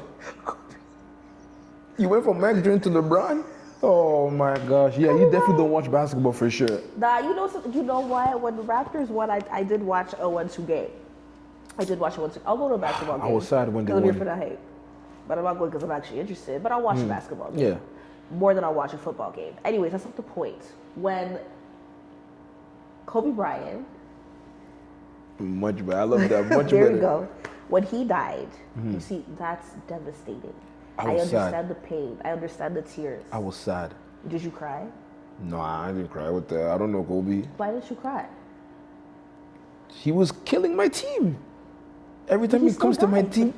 You went from Michael Jordan to LeBron? Oh my gosh. Yeah, you definitely don't watch basketball for sure. Nah, you know why? When the Raptors won, I did watch a 1-2 game. I did watch a 1-2. I'll go to a basketball game. I was sad when they won. I'm here won. for the hype. But I'm not going because I'm actually interested. But I'll watch a basketball game. Yeah. More than I'll watch a football game. Anyways, that's not the point. When Kobe Bryant. Much better. I love that. Much there better. you go. When he died, you see, that's devastating. I understand the pain. I understand the tears. I was sad. Did you cry? No, I didn't cry. I don't know Kobe. Why didn't you cry? He was killing my team. Every time he comes to my team,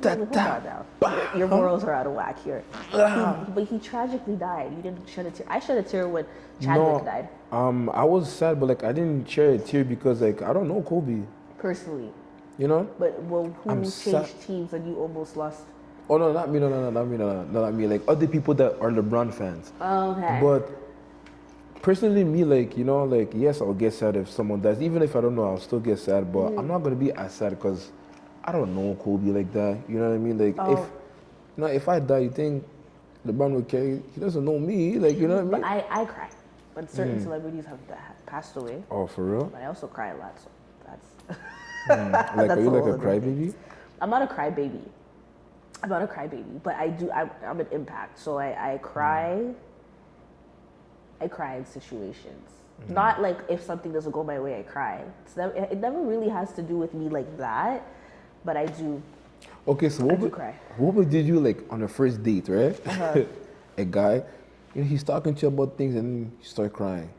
your morals are out of whack here. But he tragically died. You didn't shed a tear. I shed a tear when Chadwick died. I was sad, but like I didn't shed a tear because like I don't know Kobe. Personally. You know? But who changed teams and you almost lost? Oh no, not me. No, not me. Like other people that are LeBron fans. Okay. But personally, me, like, you know, like, yes, I'll get sad if someone dies. Even if I don't know, I'll still get sad. But I'm not gonna be as sad because I don't know Kobe like that. You know what I mean? Like, if I die, you think LeBron would care? He doesn't know me. Like, you know what I mean? But I cry when certain celebrities have passed away. Oh, for real? But I also cry a lot, so that's. Like, are you like a crybaby? I'm not a crybaby. But I'm an impact. So I cry. I cry in situations. Not like if something doesn't go my way, I cry. It never really has to do with me like that, but I do. Okay, so what did you like on the first date, right? A guy, you know, he's talking to you about things and then you start crying.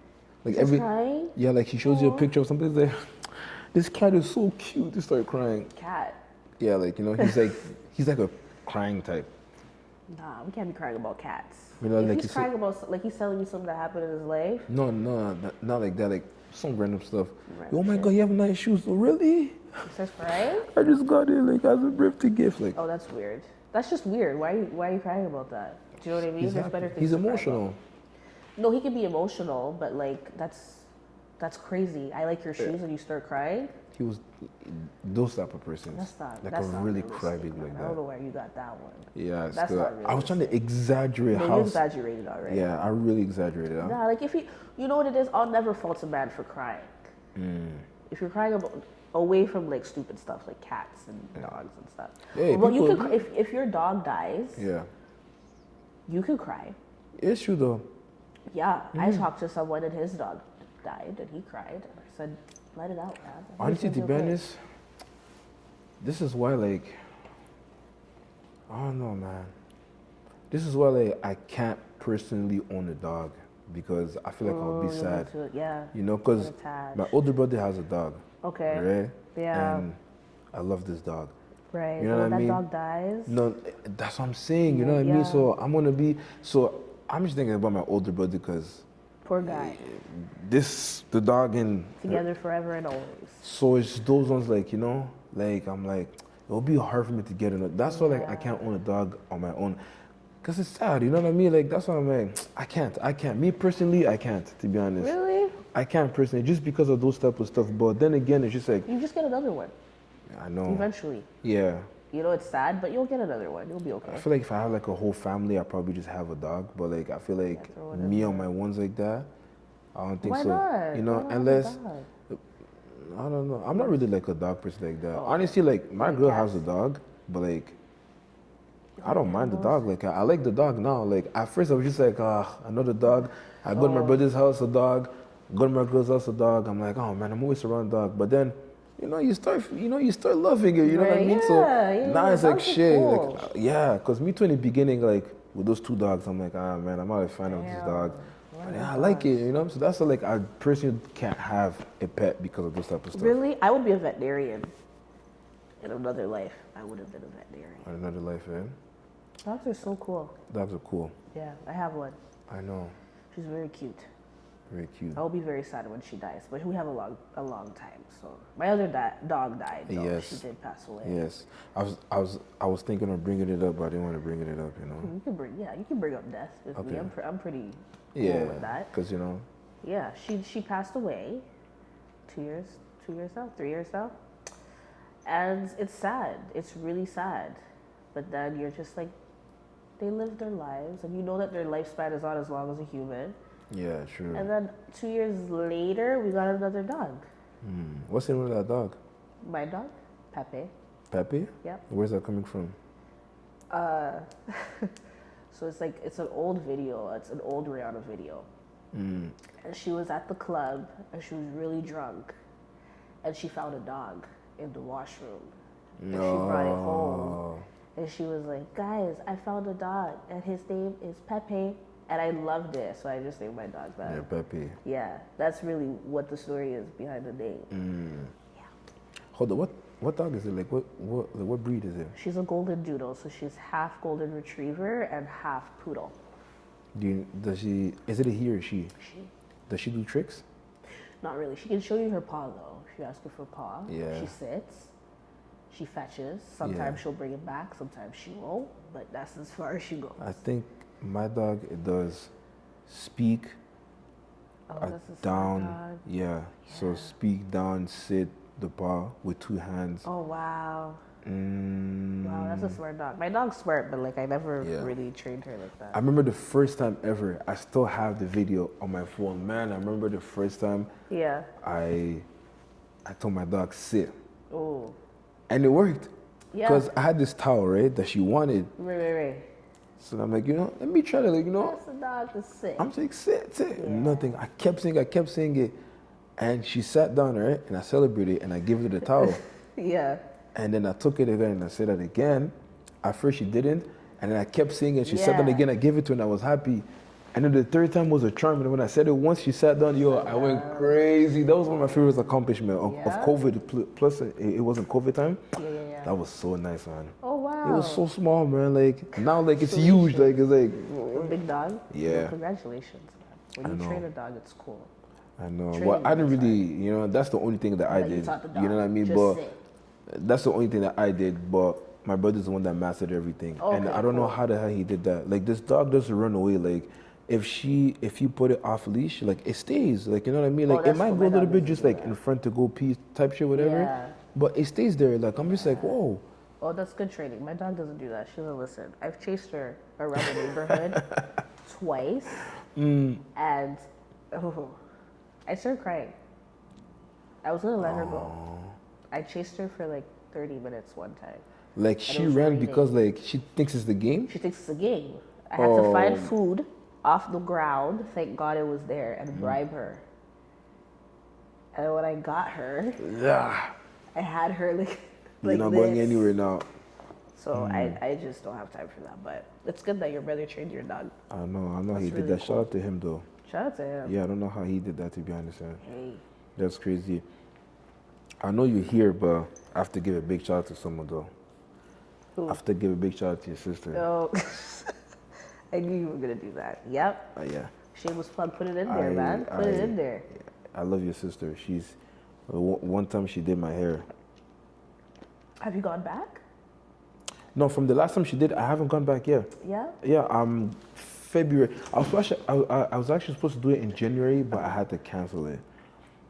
Like crying? Yeah, like he shows you a picture of something. He's like, this cat is so cute. You start crying. Cat. Yeah, like, you know, he's like a crying type. Nah, we can't be crying about cats. You know, if like he's crying about, like he's telling me something that happened in his life. No, not like that. Like some random stuff. Oh my God, you have nice shoes. Oh, really? He starts crying? I just got it like as a birthday gift. Like. Oh, that's weird. That's just weird. Why are you crying about that? Do you know what I mean? He's There's happy. better things He's to cry emotional. about. No, he can be emotional, but like that's crazy. I like your shoes and you start crying. He was those type of persons. Like That's a not really realistic, crybaby man. like I don't that. know where you got that one. Yeah, That's still, not I was trying to exaggerate No, how. you exaggerated already. Yeah, I really exaggerated. Huh? Nah, like if you know what it is, I'll never fault a man for crying. If you're crying away from like stupid stuff like cats and dogs and stuff. Hey, well, you people- can if your dog dies, Yeah, you can cry. it's true though. Yeah, I talked to someone and his dog died and he cried. I said, let it out, man. Honestly, to be honest, this is why like I don't know, man. This is why like I can't personally own a dog because I feel like I'll be sad. Yeah. You know, because attached. my older brother has a dog. Okay. Right? Yeah. And I love this dog. Right. You know But what when I that mean? dog dies. No, that's what I'm saying. You know what I mean? Yeah. So I'm just thinking about my older brother because Poor guy. the dog and Together forever and always. so it's those ones like, you know, like I'm like, it'll be hard for me to get another. That's why like I can't own a dog on my own. Cause it's sad, you know what I mean? Like that's what I'm like, I can't. Me personally, I can't, to be honest. Really? I can't personally, just because of those type of stuff. But then again, it's just like, You just get another one I know. eventually. Yeah. You know it's sad, but you'll get another one. You'll be okay. I feel like if I have like a whole family, I'd probably just have a dog. But like I feel like throw it in me on my ones like that, I don't think Why so. not? You know, Why not have a unless dog? I don't know. I'm not really like a dog person like that. Oh. Honestly, like my Like girl cats. has a dog, but like I don't mind the dog. Like I like the dog now. Like at first I was just like, another dog. I go to my brother's house, a dog. Go to my girl's house, a dog. I'm like, oh man, I'm always around dog. But then, you start loving it. You know what I Right, mean? yeah, So yeah, now it's like dogs are shit. cool. Like yeah, cause me too in the beginning, like with those two dogs, I'm like, man, I'm not a fan of this Damn. dog. But yeah, I like it. You know, so that's why, like I personally can't have a pet because of this type of stuff. Really? I would be a veterinarian. In another life, I would have been a veterinarian. Another life, man. Dogs are so cool. Dogs are cool. Yeah, I have one. I know. She's very cute. Very cute. I will be very sad when she dies, but we have a long time. So my other dog died. Though. Yes. She did pass away. Yes, I was thinking of bringing it up, but I didn't want to bring it up. You know. You can bring up death with me. Okay. I'm pretty cool Yeah, with that. because you know. Yeah, she passed away 2 years now, 3 years now. And it's sad. It's really sad. But then you're just like, they live their lives, and you know that their lifespan is not as long as a human. Yeah, true. And then 2 years later, we got another dog. What's the name of that dog? My dog, Pepe. Pepe? Yep. Where's that coming from? So it's an old video. It's an old Rihanna video. And she was at the club, and she was really drunk, and she found a dog in the washroom, and she brought it home. And she was like, guys, I found a dog, and his name is Pepe. And I loved it, so I just named my dog that. Yeah, Pepe. Yeah, that's really what the story is behind the name. Yeah. Hold on, what dog is it? Like what breed is it? She's a golden doodle, so she's half golden retriever and half poodle. Is it a he or she? She, Does she do tricks? not really. She can show you her paw though. If you ask her for paw, Yeah. she sits, she fetches. Sometimes she'll bring it back, sometimes she won't. But that's as far as she goes. I think my dog it does speak That's a smart down. dog. Yeah. So speak down, sit the paw with two hands. Oh wow. Mm. Wow, that's a smart dog. My dog's smart, but like I never Yeah. really trained her like that. I remember the first time ever. I still have the video on my phone. Man, I remember the first time Yeah. I told my dog sit, Oh. and it worked. Yeah. Cause I had this towel right that she wanted. Right. So I'm like, let me try to That's a dog to sit. I'm like, sit. Nothing. I kept saying it, and she sat down right, and I celebrated, and I gave her the towel, Yeah. and then I took it again, and I said that again. At first she didn't, and then I kept saying it. She sat down Yeah. again. I gave it to her, and I was happy. And then the third time was a charm. And when I said it once, she sat down. I went crazy. That was one of my favorite accomplishments of Yeah. COVID. Plus, it wasn't COVID time. Yeah. That was so nice, man. Oh wow. It was so small, man. Like now, like it's huge. Like it's like. A big dog. Yeah. Well, congratulations, man. When you train a dog, it's cool. I know. Training Well, I didn't is really, that's the only thing that I That you did. taught the You know dog. what I mean? Just But sit. that's the only thing that I did. But my brother's the one that mastered everything. Okay, And I don't know cool. how the hell he did that. Like, this dog doesn't run away. Like, if you put it off leash, like, it stays. Like, you know what I mean? Like, it that's might cool. go a My little dog bit doesn't just do like that. in front to go pee type shit, whatever. Yeah. But it stays there. Like, I'm just like, whoa. Oh, that's good training. My dog doesn't do that. She doesn't listen. I've chased her around the neighborhood twice, and I started crying. I was gonna let her go. I chased her for like 30 minutes one time. Like, she was ran raining. because, like, she thinks it's the game. She thinks it's a game. I had to find food off the ground. Thank God it was there, and bribe her. And when I got her, Yeah. I had her like You're not going anywhere now. So I just don't have time for that. But it's good that your brother trained your dog. I know he did really that. cool. Shout out to him, though. Shout out to him. Yeah, I don't know how he did that, to be honest. Hey. That's crazy. I know you're here, but I have to give a big shout out to someone, though. Who? I have to give a big shout out to your sister. No. I knew you were gonna do that. Yep. Yeah. Shameless plug. Put it in there, man. Put it in there. I love your sister. She's one time she did my hair. Have you gone back? No, from the last time she did, I haven't gone back yet. Yeah. Yeah, February. I was actually supposed to do it in January, but I had to cancel it.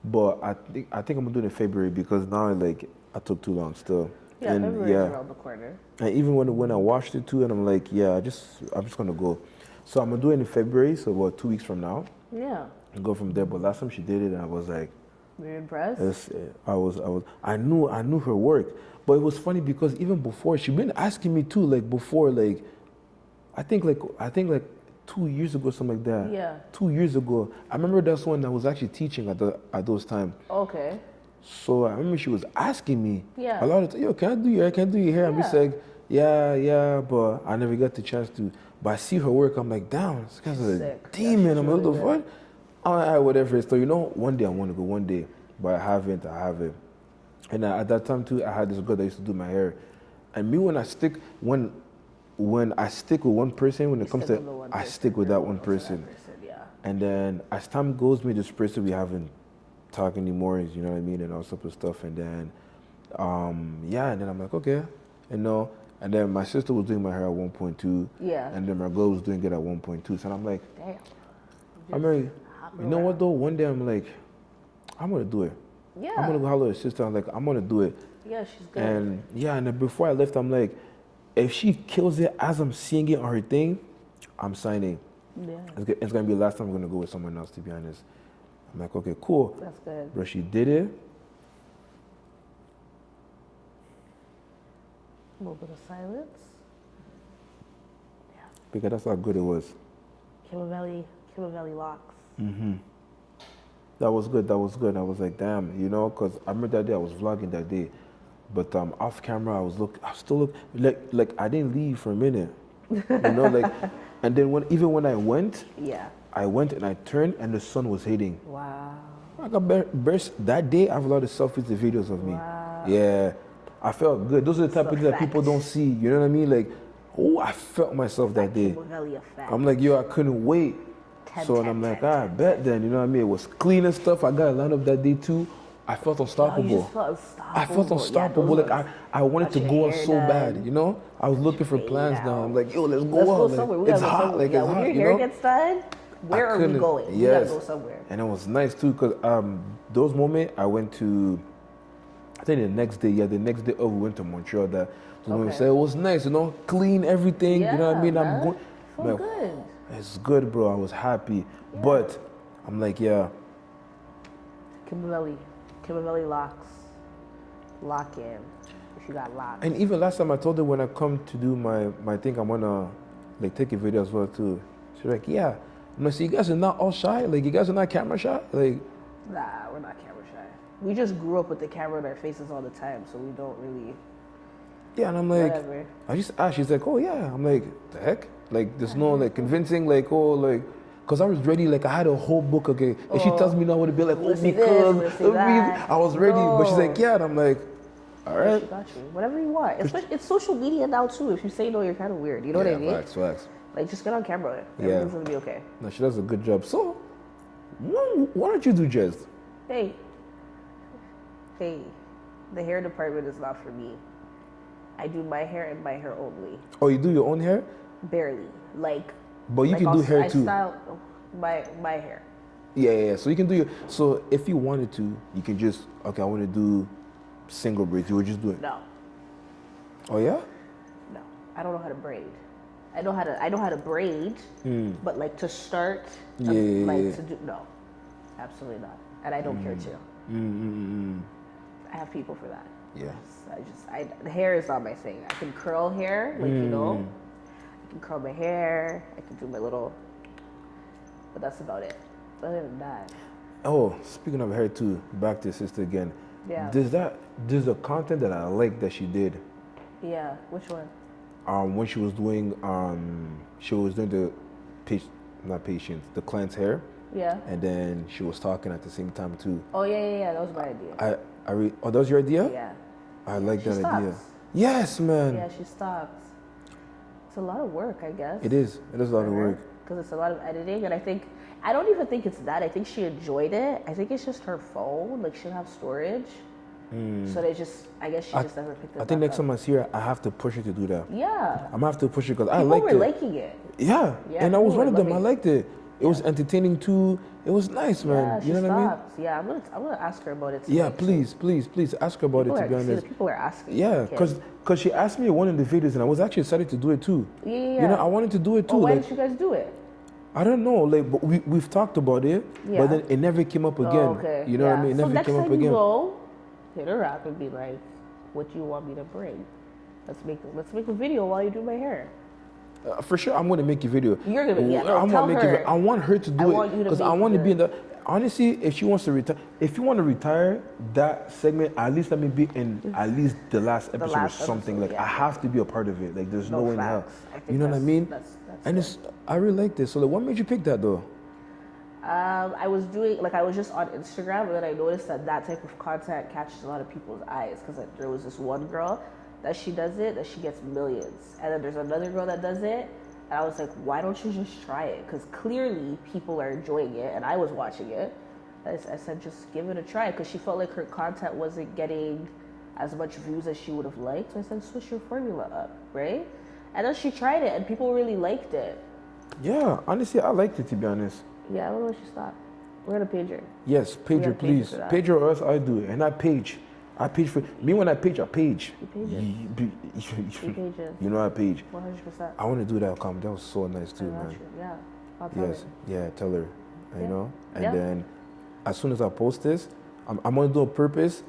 But I think I'm gonna do it in February because now like I took too long still. Yeah, and February's around the corner. And even when I watched it too, and I'm like, yeah, I'm just gonna go. So I'm gonna do it in February, so about 2 weeks from now. Yeah. And go from there. But last time she did it, and I was like, Were you impressed? I knew her work. But it was funny because even before, she'd been asking me too, like before, like I think like 2 years ago, something like that. Yeah. 2 years ago. I remember that's when I was actually teaching at those times. Okay. So I remember she was asking me Yeah. a lot of times, yo, can I do your hair? Can I do your hair? I'm just like, yeah, but I never got the chance to. But I see her work, I'm like, damn, this guy's a Sick. demon. Yeah, she's I'm like, what the really fuck? All right, whatever. So, you know, one day I want to go, one day. But I haven't. And at that time too, I had this girl that used to do my hair. And me, when I stick with one person, when it comes to, I stick with that one person. Yeah. And then as time goes, me, this person we haven't talked anymore, you know what I mean, and all sorts of stuff. And then, and then I'm like, okay, and then my sister was doing my hair at 1.2. Yeah. And then my girl was doing it at 1.2. So I'm like, Damn. I'm like, you know what though? One day I'm like, I'm gonna do it. Yeah. I'm gonna go holler at her sister. I'm like, I'm gonna do it. Yeah, she's good. And then before I left, I'm like, if she kills it as I'm seeing it on her thing, I'm signing. Yeah. It's gonna be the last time I'm gonna go with someone else, to be honest. I'm like, okay, cool. That's good. But she did it. A little bit of silence. Yeah. Because that's how good it was. Kimberly locks. That was good. I was like, damn, because I remember that day I was vlogging that day. But off camera, I still look like I didn't leave for a minute. And then when I went, Yeah. I went and I turned and the sun was hitting. Wow. I got burst that day. I have a lot of selfies and videos of me. Wow. Yeah, I felt good. Those are the type of things that people don't see. You know what I mean? Like, I felt myself that day. Kimberly effect. I'm like, yo, I couldn't wait. And I'm like, I bet then. You know what I mean? It was clean and stuff. I got a line up that day too. I felt unstoppable. You just felt unstoppable. I felt unstoppable. Yeah, I wanted to go out so bad. I was looking for plans now. I'm like, yo, let's go out. Somewhere. It's hot. Like, yeah, it's when hot. your hair gets done, where are we going? Yes. We gotta go somewhere. And it was nice too, because those moments I went to, I think the next day, we went to Montreal. We said it was nice, clean everything. Yeah, you know what I mean? I'm going. So good. It's good, bro. I was happy, but I'm like, yeah. Kimberly locks. Lock in. If you got locked. And even last time I told her when I come to do my thing, I'm gonna take a video as well too. She's like, yeah. I'm like, so you guys are not all shy? Like, you guys are not camera shy? Like, nah, we're not camera shy. We just grew up with the camera in our faces all the time, so we don't really. Yeah, and I'm like, whatever. I just asked. She's like, oh yeah. I'm like, the heck? Like, there's no convincing, because I was ready. Like, I had a whole book. Okay, if she tells me now, I would be like, I was ready. But she's like, yeah, and I'm like, all right. She got you. Whatever you want. It's social media now too. If you say no, you're kind of weird. You know what I mean? Facts. Like, just get on camera. Everything's gonna be okay. No, she does a good job. So, why don't you do jazz? Hey, the hair department is not for me. I do my hair and my hair only. Oh, you do your own hair? Barely. Like. But you like can do hair I too. style my hair. Yeah. So you can do your. So if you wanted to, you can just okay. I want to do single braids. You would just do it. No. Oh yeah. No. I don't know how to braid. I know how to braid, but like to start, to do no, absolutely not. And I don't care to. I have people for that. Yeah. The hair is not my thing. I can curl hair, like I can curl my hair. I can do my little, but that's about it. Other than that. Oh, speaking of hair too, back to sister again. Yeah. There's a content that I like that she did. Yeah. Which one? When she was doing the the client's hair. Yeah. And then she was talking at the same time too. Oh yeah. That was my idea. Oh, that was your idea? Yeah. I like that stops. idea. Yes, man. Yeah, she stops. It's a lot of work, I guess. It is. It is a lot of work. Because it's a lot of editing, and I don't even think it's that. I think she enjoyed it. I think it's just her phone. Like she'll have storage. So I guess she just never picked it up. I think next time I see her, I have to push her to do that. Yeah. I'm gonna have to push her because I People liked were it. liking it. Yeah. And I was one of them. I liked it. It was entertaining too. It was nice, man. Yeah, you know what I mean? Yeah, I'm gonna ask her about it today. Yeah, please ask her about it, to be honest. People are asking. Yeah, because she asked me in one of the videos, and I was actually excited to do it too. Yeah. You know, I wanted to do it too. Why didn't you guys do it? I don't know, but we've talked about it, but then it never came up again. Okay. You know what I mean? It never came up again. So next time you go, hit her up and be like, "What do you want me to bring? Let's make a video while you do my hair." For sure, I'm gonna make a video. You're gonna, I want her to do it because I want to be in the. Honestly, if she wants to retire, if you want to retire that segment, at least let me be in at least the last episode or something. I have to be a part of it. Like, there's no way in hell. You know what I mean? That's I really like this. So, what made you pick that though? I was just on Instagram, and then I noticed that type of content catches a lot of people's eyes because there was this one girl that she gets millions, and then there's another girl that does it, and I was like, why don't you just try it? Because clearly people are enjoying it, and I was watching it. I said, just give it a try, because she felt like her content wasn't getting as much views as she would have liked. So I said, switch your formula up, right? And then she tried it, and people really liked it. Yeah, honestly, I liked it, to be honest. Yeah, I don't know if she stopped. We're gonna page her. Yes, page her, please. Page her, or else I do it, and I page. I page for me. When I page, I page. You page it. You know I page. 100%. I want to do that. That was so nice too, man. Yeah, I'll tell her. Yeah, tell her. You know, and then as soon as I post this, I'm gonna do a purpose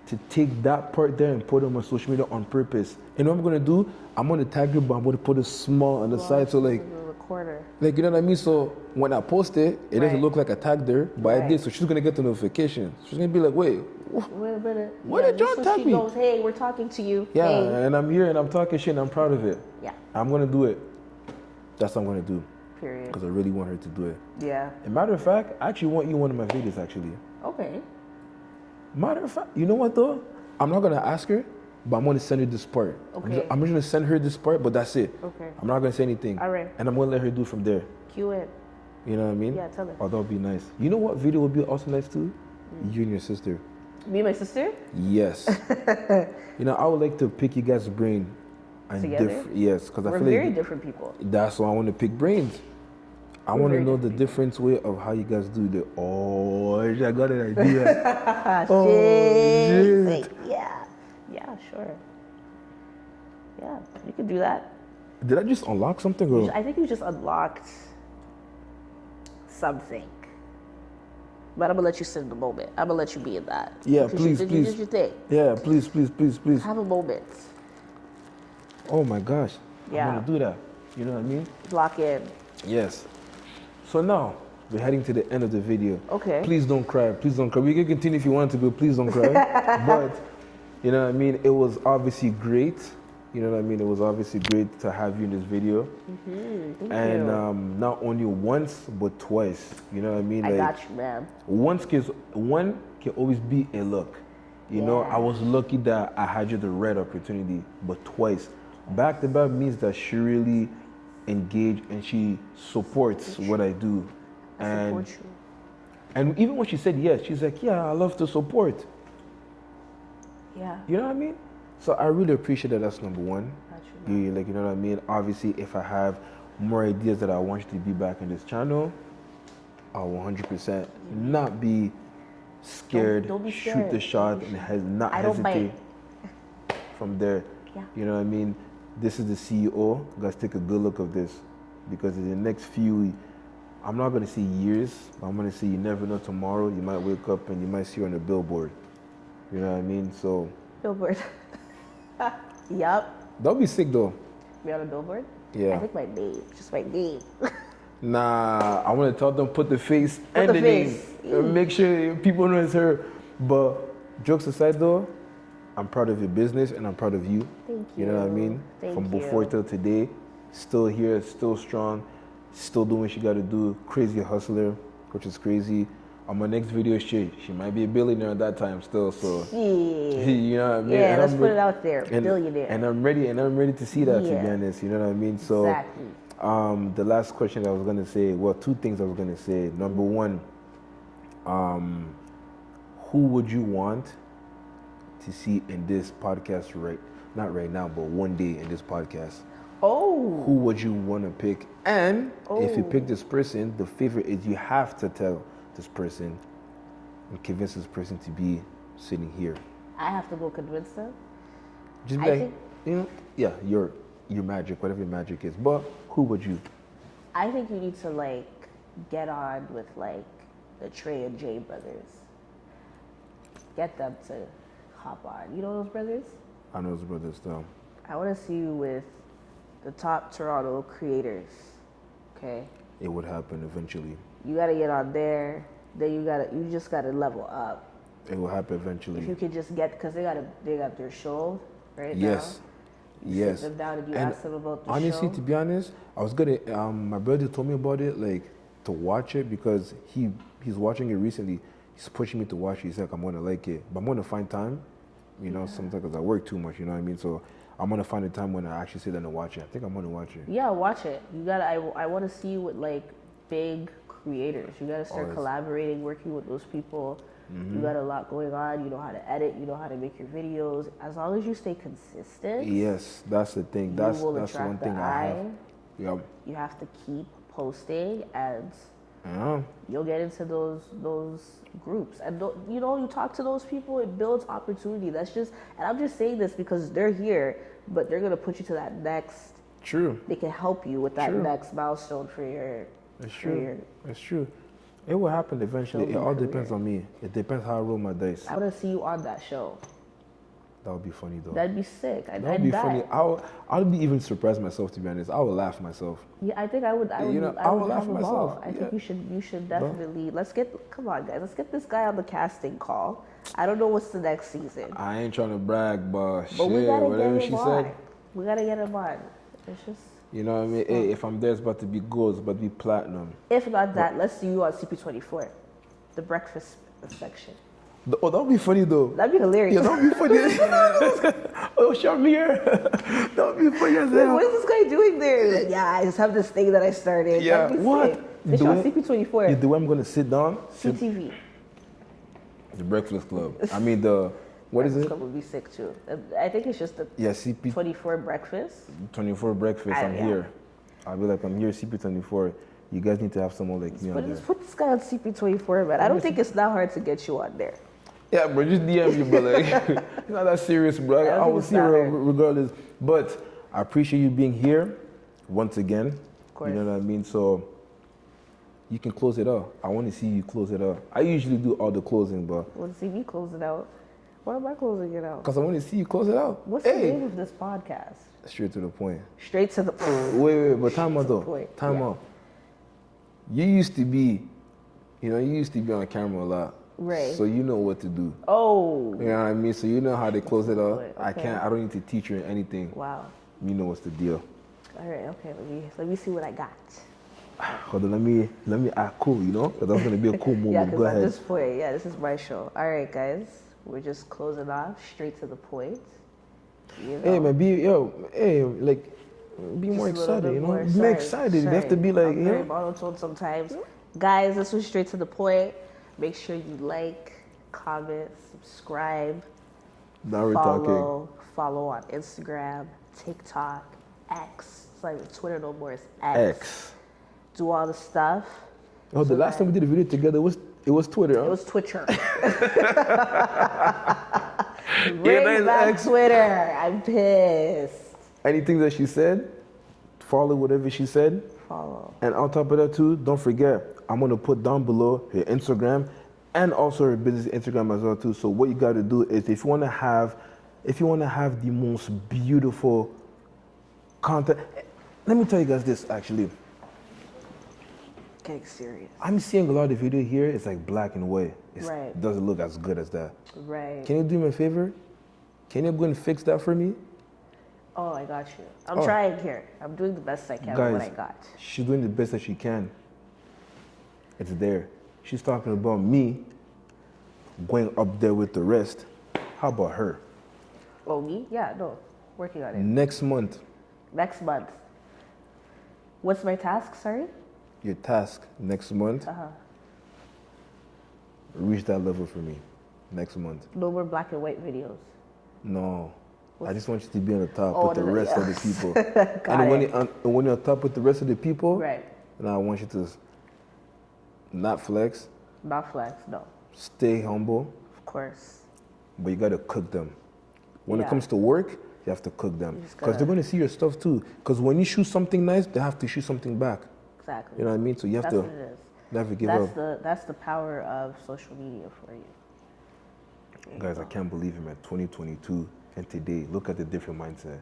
to take that part there and put it on my social media on purpose. And what I'm gonna do, I'm gonna tag her, but I'm gonna put it small on the side, so like. Recorder. Like, you know what I mean? So when I post it, it doesn't look like I tagged her, but I did. So she's gonna get the notification. She's gonna be like, wait a minute. What did John tag me? She goes, hey, we're talking to you. Yeah, hey. And I'm here and I'm talking shit and I'm proud of it. Yeah. I'm gonna do it. That's what I'm gonna do. Period. Because I really want her to do it. Yeah. As a matter of fact, I actually want you in one of my videos, actually. Okay. Matter of fact, you know what though? I'm not gonna ask her, but I'm gonna send her this part. Okay. I'm just gonna send her this part, but that's it. Okay. I'm not gonna say anything. All right. And I'm gonna let her do from there. Cue it. You know what I mean? Yeah, tell her. Oh, that would be nice. You know what video would be also nice too? You and your sister. Me and my sister? Yes. You know, I would like to pick you guys' brain. And together? Yes, because I feel we're very like different people. That's why I want to pick brains. I want to know the different way of how you guys do the. Oh, I got an idea. Oh, shit. Yeah. Yeah, sure. Yeah, you can do that. Did I just unlock something? Or? I think you just unlocked something. But I'm gonna let you sit in the moment. I'm gonna let you be in that. Yeah, please. You did your thing. Yeah, please. Have a moment. Oh my gosh. Yeah. I'm gonna do that. You know what I mean? Lock in. Yes. So now we're heading to the end of the video. Okay. Please don't cry. Please don't cry. We can continue if you want to, but please don't cry. But you know what I mean? It was obviously great. You know what I mean? It was obviously great to have you in this video. Thank and you. Not only once, but twice. You know what I mean? I got you, man. One can always be a look. You know, I was lucky that I had you the right opportunity, but twice. Back to back means that she really engaged and she supports what I do. I support you. And even when she said yes, she's like, yeah, I love to support. Yeah. You know what I mean? So I really appreciate that. That's number one. Got you. You like, you know what I mean? Obviously, if I have more ideas that I want you to be back in this channel, I'll 100% not be scared. Don't be Shoot scared. the shot and has not I don't hesitate bite. from there. Yeah. You know what I mean? This is the CEO. Guys, take a good look of this, because in the next few, I'm not gonna see years, but I'm gonna see, you never know, tomorrow you might wake up and you might see you on a billboard. You know what I mean? So Billboard. Yup. that'll be sick though. Be on a billboard? Yeah. I think my name. Just my name. Nah, I want to tell them put the face Put and the the face. name. And make sure people know it's her. But jokes aside though, I'm proud of your business and I'm proud of you. Thank You know what I mean? Thank From you. before till today, still here, still strong, still doing what she got to do. Crazy hustler, which is crazy. On my next video, she might be a billionaire at that time still. So Yeah. you know what I mean? Yeah, And let's I'm put re- it out there. and, Billionaire. And I'm ready to see that, to be Yeah. honest. You know what I mean? So Exactly. the last question I was gonna say, well, two things I was gonna say. Number one, who would you want to see in this podcast not right now, but one day in this podcast? Oh. Who would you want to pick? And if you Oh. pick this person, the favor is you have to tell this person and convince this person to be sitting here. I have to go convince them. Just be I like, think- you know, yeah, your magic, whatever your magic is. But who would you? I think you need to like get on with like the Trey and Jay brothers. Get them to hop on. You know those brothers? I know his brother still. I want to see you with the top Toronto creators. Okay, It would happen eventually. you gotta get on there. Then you just gotta level up. It will happen If eventually. you could just get, because they got their show right Yes. now. You Yes. sit them down and you And ask them about the honestly, show. to be honest, I was gonna. My brother told me about it, like to watch it because he's watching it recently. He's pushing me to watch it. He's like, I'm gonna like it, but I'm gonna find time. You know, sometimes 'cause I work too much. You know what I mean? So I'm gonna find a time when I actually sit down and watch it. I think I'm gonna watch it. Yeah, watch it. You gotta. I want to see you with like big creators. You gotta start Always. collaborating, working with those people. Mm-hmm. You got a lot going on. You know how to edit. You know how to make your videos. As long as you stay consistent, Yes, that's the thing. you That's will the attract one thing the I eye. have. Yep. You have to keep posting, and Yeah. you'll get into those groups. And you know, you talk to those people. It builds opportunity. That's just. And I'm just saying this because they're here, but they're gonna put you to that next. True. They can help you with that True. next milestone for your. It's for true. your- It's true. It will happen eventually. It Building all career. depends on me. It depends how I roll my dice. I want to see you on that show. That would be funny though. That'd be sick. That would be funny. I'll be even surprised myself, to be honest. I would laugh myself. Yeah, I think I would. I would. You know, I I would would laugh have a myself. ball. I Yeah. think you should definitely. Let's get. Come on, guys. Let's get this guy on the casting call. I don't know what's the next season, I ain't trying to brag, but but we shit, gotta whatever get she him on. said. We gotta get him on. It's just. You know what I mean? Hey, if I'm there, it's about to be gold. It's about to be platinum. If not that, let's see you on CP24, the breakfast section. Oh, that would be funny though. That'd be hilarious. Yeah, that would be funny. Oh, Shamir. That would be funny as hell. What is this guy doing there? Like, yeah, I just have this thing that I started. Yeah, That'd be what? sick. It's on CP24. Yeah, the way I'm gonna sit down. CTV. The Breakfast Club. I mean what is Breakfast it? Club would be sick too. I think it's just the Yeah, CP 24 breakfast. 24 breakfast. I'm Yeah. here. I'll be like, I'm here, CP24. You guys need to have someone like me on there. Let's put this guy on CP24, man. I don't think it's that hard to get you on there. Yeah, bro, just DM me, brother. It's not that serious, bro. don't I think will it's see that you hard. regardless. But I appreciate you being here once again. Of course. You know what I mean? So you can close it up. I want to see you close it up. I usually do all the closing, but Want to see me close it out? Why am I closing it out? because I want to see you close it out. What's the hey, name of this podcast? straight to the point. Straight to the. Wait, but time out though. point, Time yeah. out. You used to be on camera a lot. Right. So you know what to do. Oh. You know what I mean? So you know how they close it up. Okay. I don't need to teach you anything. Wow. You know what's the deal. All right. Okay. Let me see what I got. Hold on, let me act cool, you know? Because that's gonna be a cool moment. Yeah, Go because at ahead. this point, yeah, this is my show. All right, guys, we're just closing off, straight to the point. You know, Hey man, be more just a little excited, bit you know? more. Be Sorry, excited. You have to sorry. be like, I'm you very know? monotone sometimes. Guys, this was straight to the point. Make sure you like, comment, subscribe. Now we're talking. Follow on Instagram, TikTok, X. It's like Twitter no more. It's X. Do all the stuff. Oh, the last time we did a video together it was Twitter. Huh? It was Twitcher. Bring back X. Twitter. I'm pissed. Anything that she said, follow whatever she said. Follow. And on top of that too, don't forget, I'm gonna put down below her Instagram and also her business Instagram as well too. So what you gotta do is if you wanna have the most beautiful content, let me tell you guys this actually. Getting serious. I'm seeing a lot of the video here, it's like black and white. Right. It doesn't look as good as that. Right. Can you do me a favor? Can you go and fix that for me? Oh, I got you. I'm trying here. I'm doing the best I can with what I got. She's doing the best that she can. It's there. She's talking about me going up there with the rest. How about her? Oh, me? Yeah, no. Working on it. Next month, Next month. What's my task, sorry? your task next month, reach that level for me. Next month. No more black and white videos. No. I just want you to be on the top Oh, with the rest of the people. Got and it. when you're on top with the rest of the people, Right. then I want you to not flex, Not flex, no. stay humble, Of course. but you gotta cook them. When it Yeah. comes to work, you have to cook them. just Because they're gonna see your stuff too. Because when you shoot something nice, they have to shoot something back. Exactly. You know what I mean? So you have That's to what it is. never give up. That's the power of social media for you. Guys, I can't believe it, man. 2022 and today, look at the different mindset.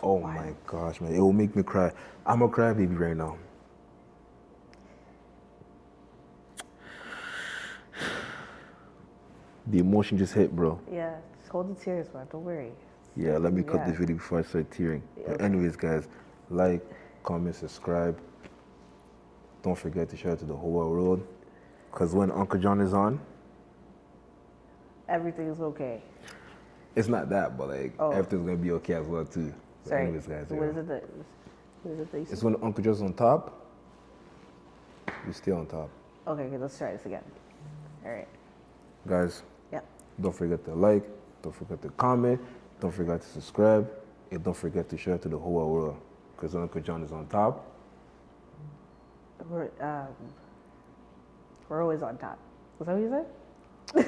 Oh my gosh, man. It will make me cry. I'm a crybaby right now. The emotion just hit, bro. Yeah, just hold the tears, man. Don't worry. Yeah, let me cut Yeah. this video before I start tearing. But Okay. anyways, guys, like, comment, subscribe. Don't forget to share it to the whole world. Because when Uncle John is on, Everything is okay. it's not that, but like everything's gonna be okay as well too. But Sorry. anyways, guys, So yeah. what is it that you It's said? when Uncle John's on top, you stay on top. Okay, let's try this again. All right. Guys, Yeah. don't forget to like, don't forget to comment, don't forget to subscribe, and don't forget to share it to the whole world. Because when Uncle John is on top, We're always on top. Was that what you said?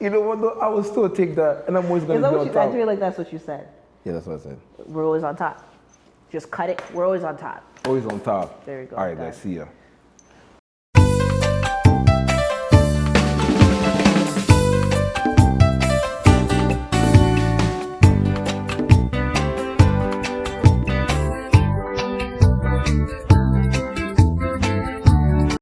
you know what though? I will still take that, and I'm always Is gonna that be what on you? I top. feel like that's what you said. Yeah, that's what I said. We're always on top. Just cut it. We're always on top. Always on top. There we go. All right, Done. guys, see ya.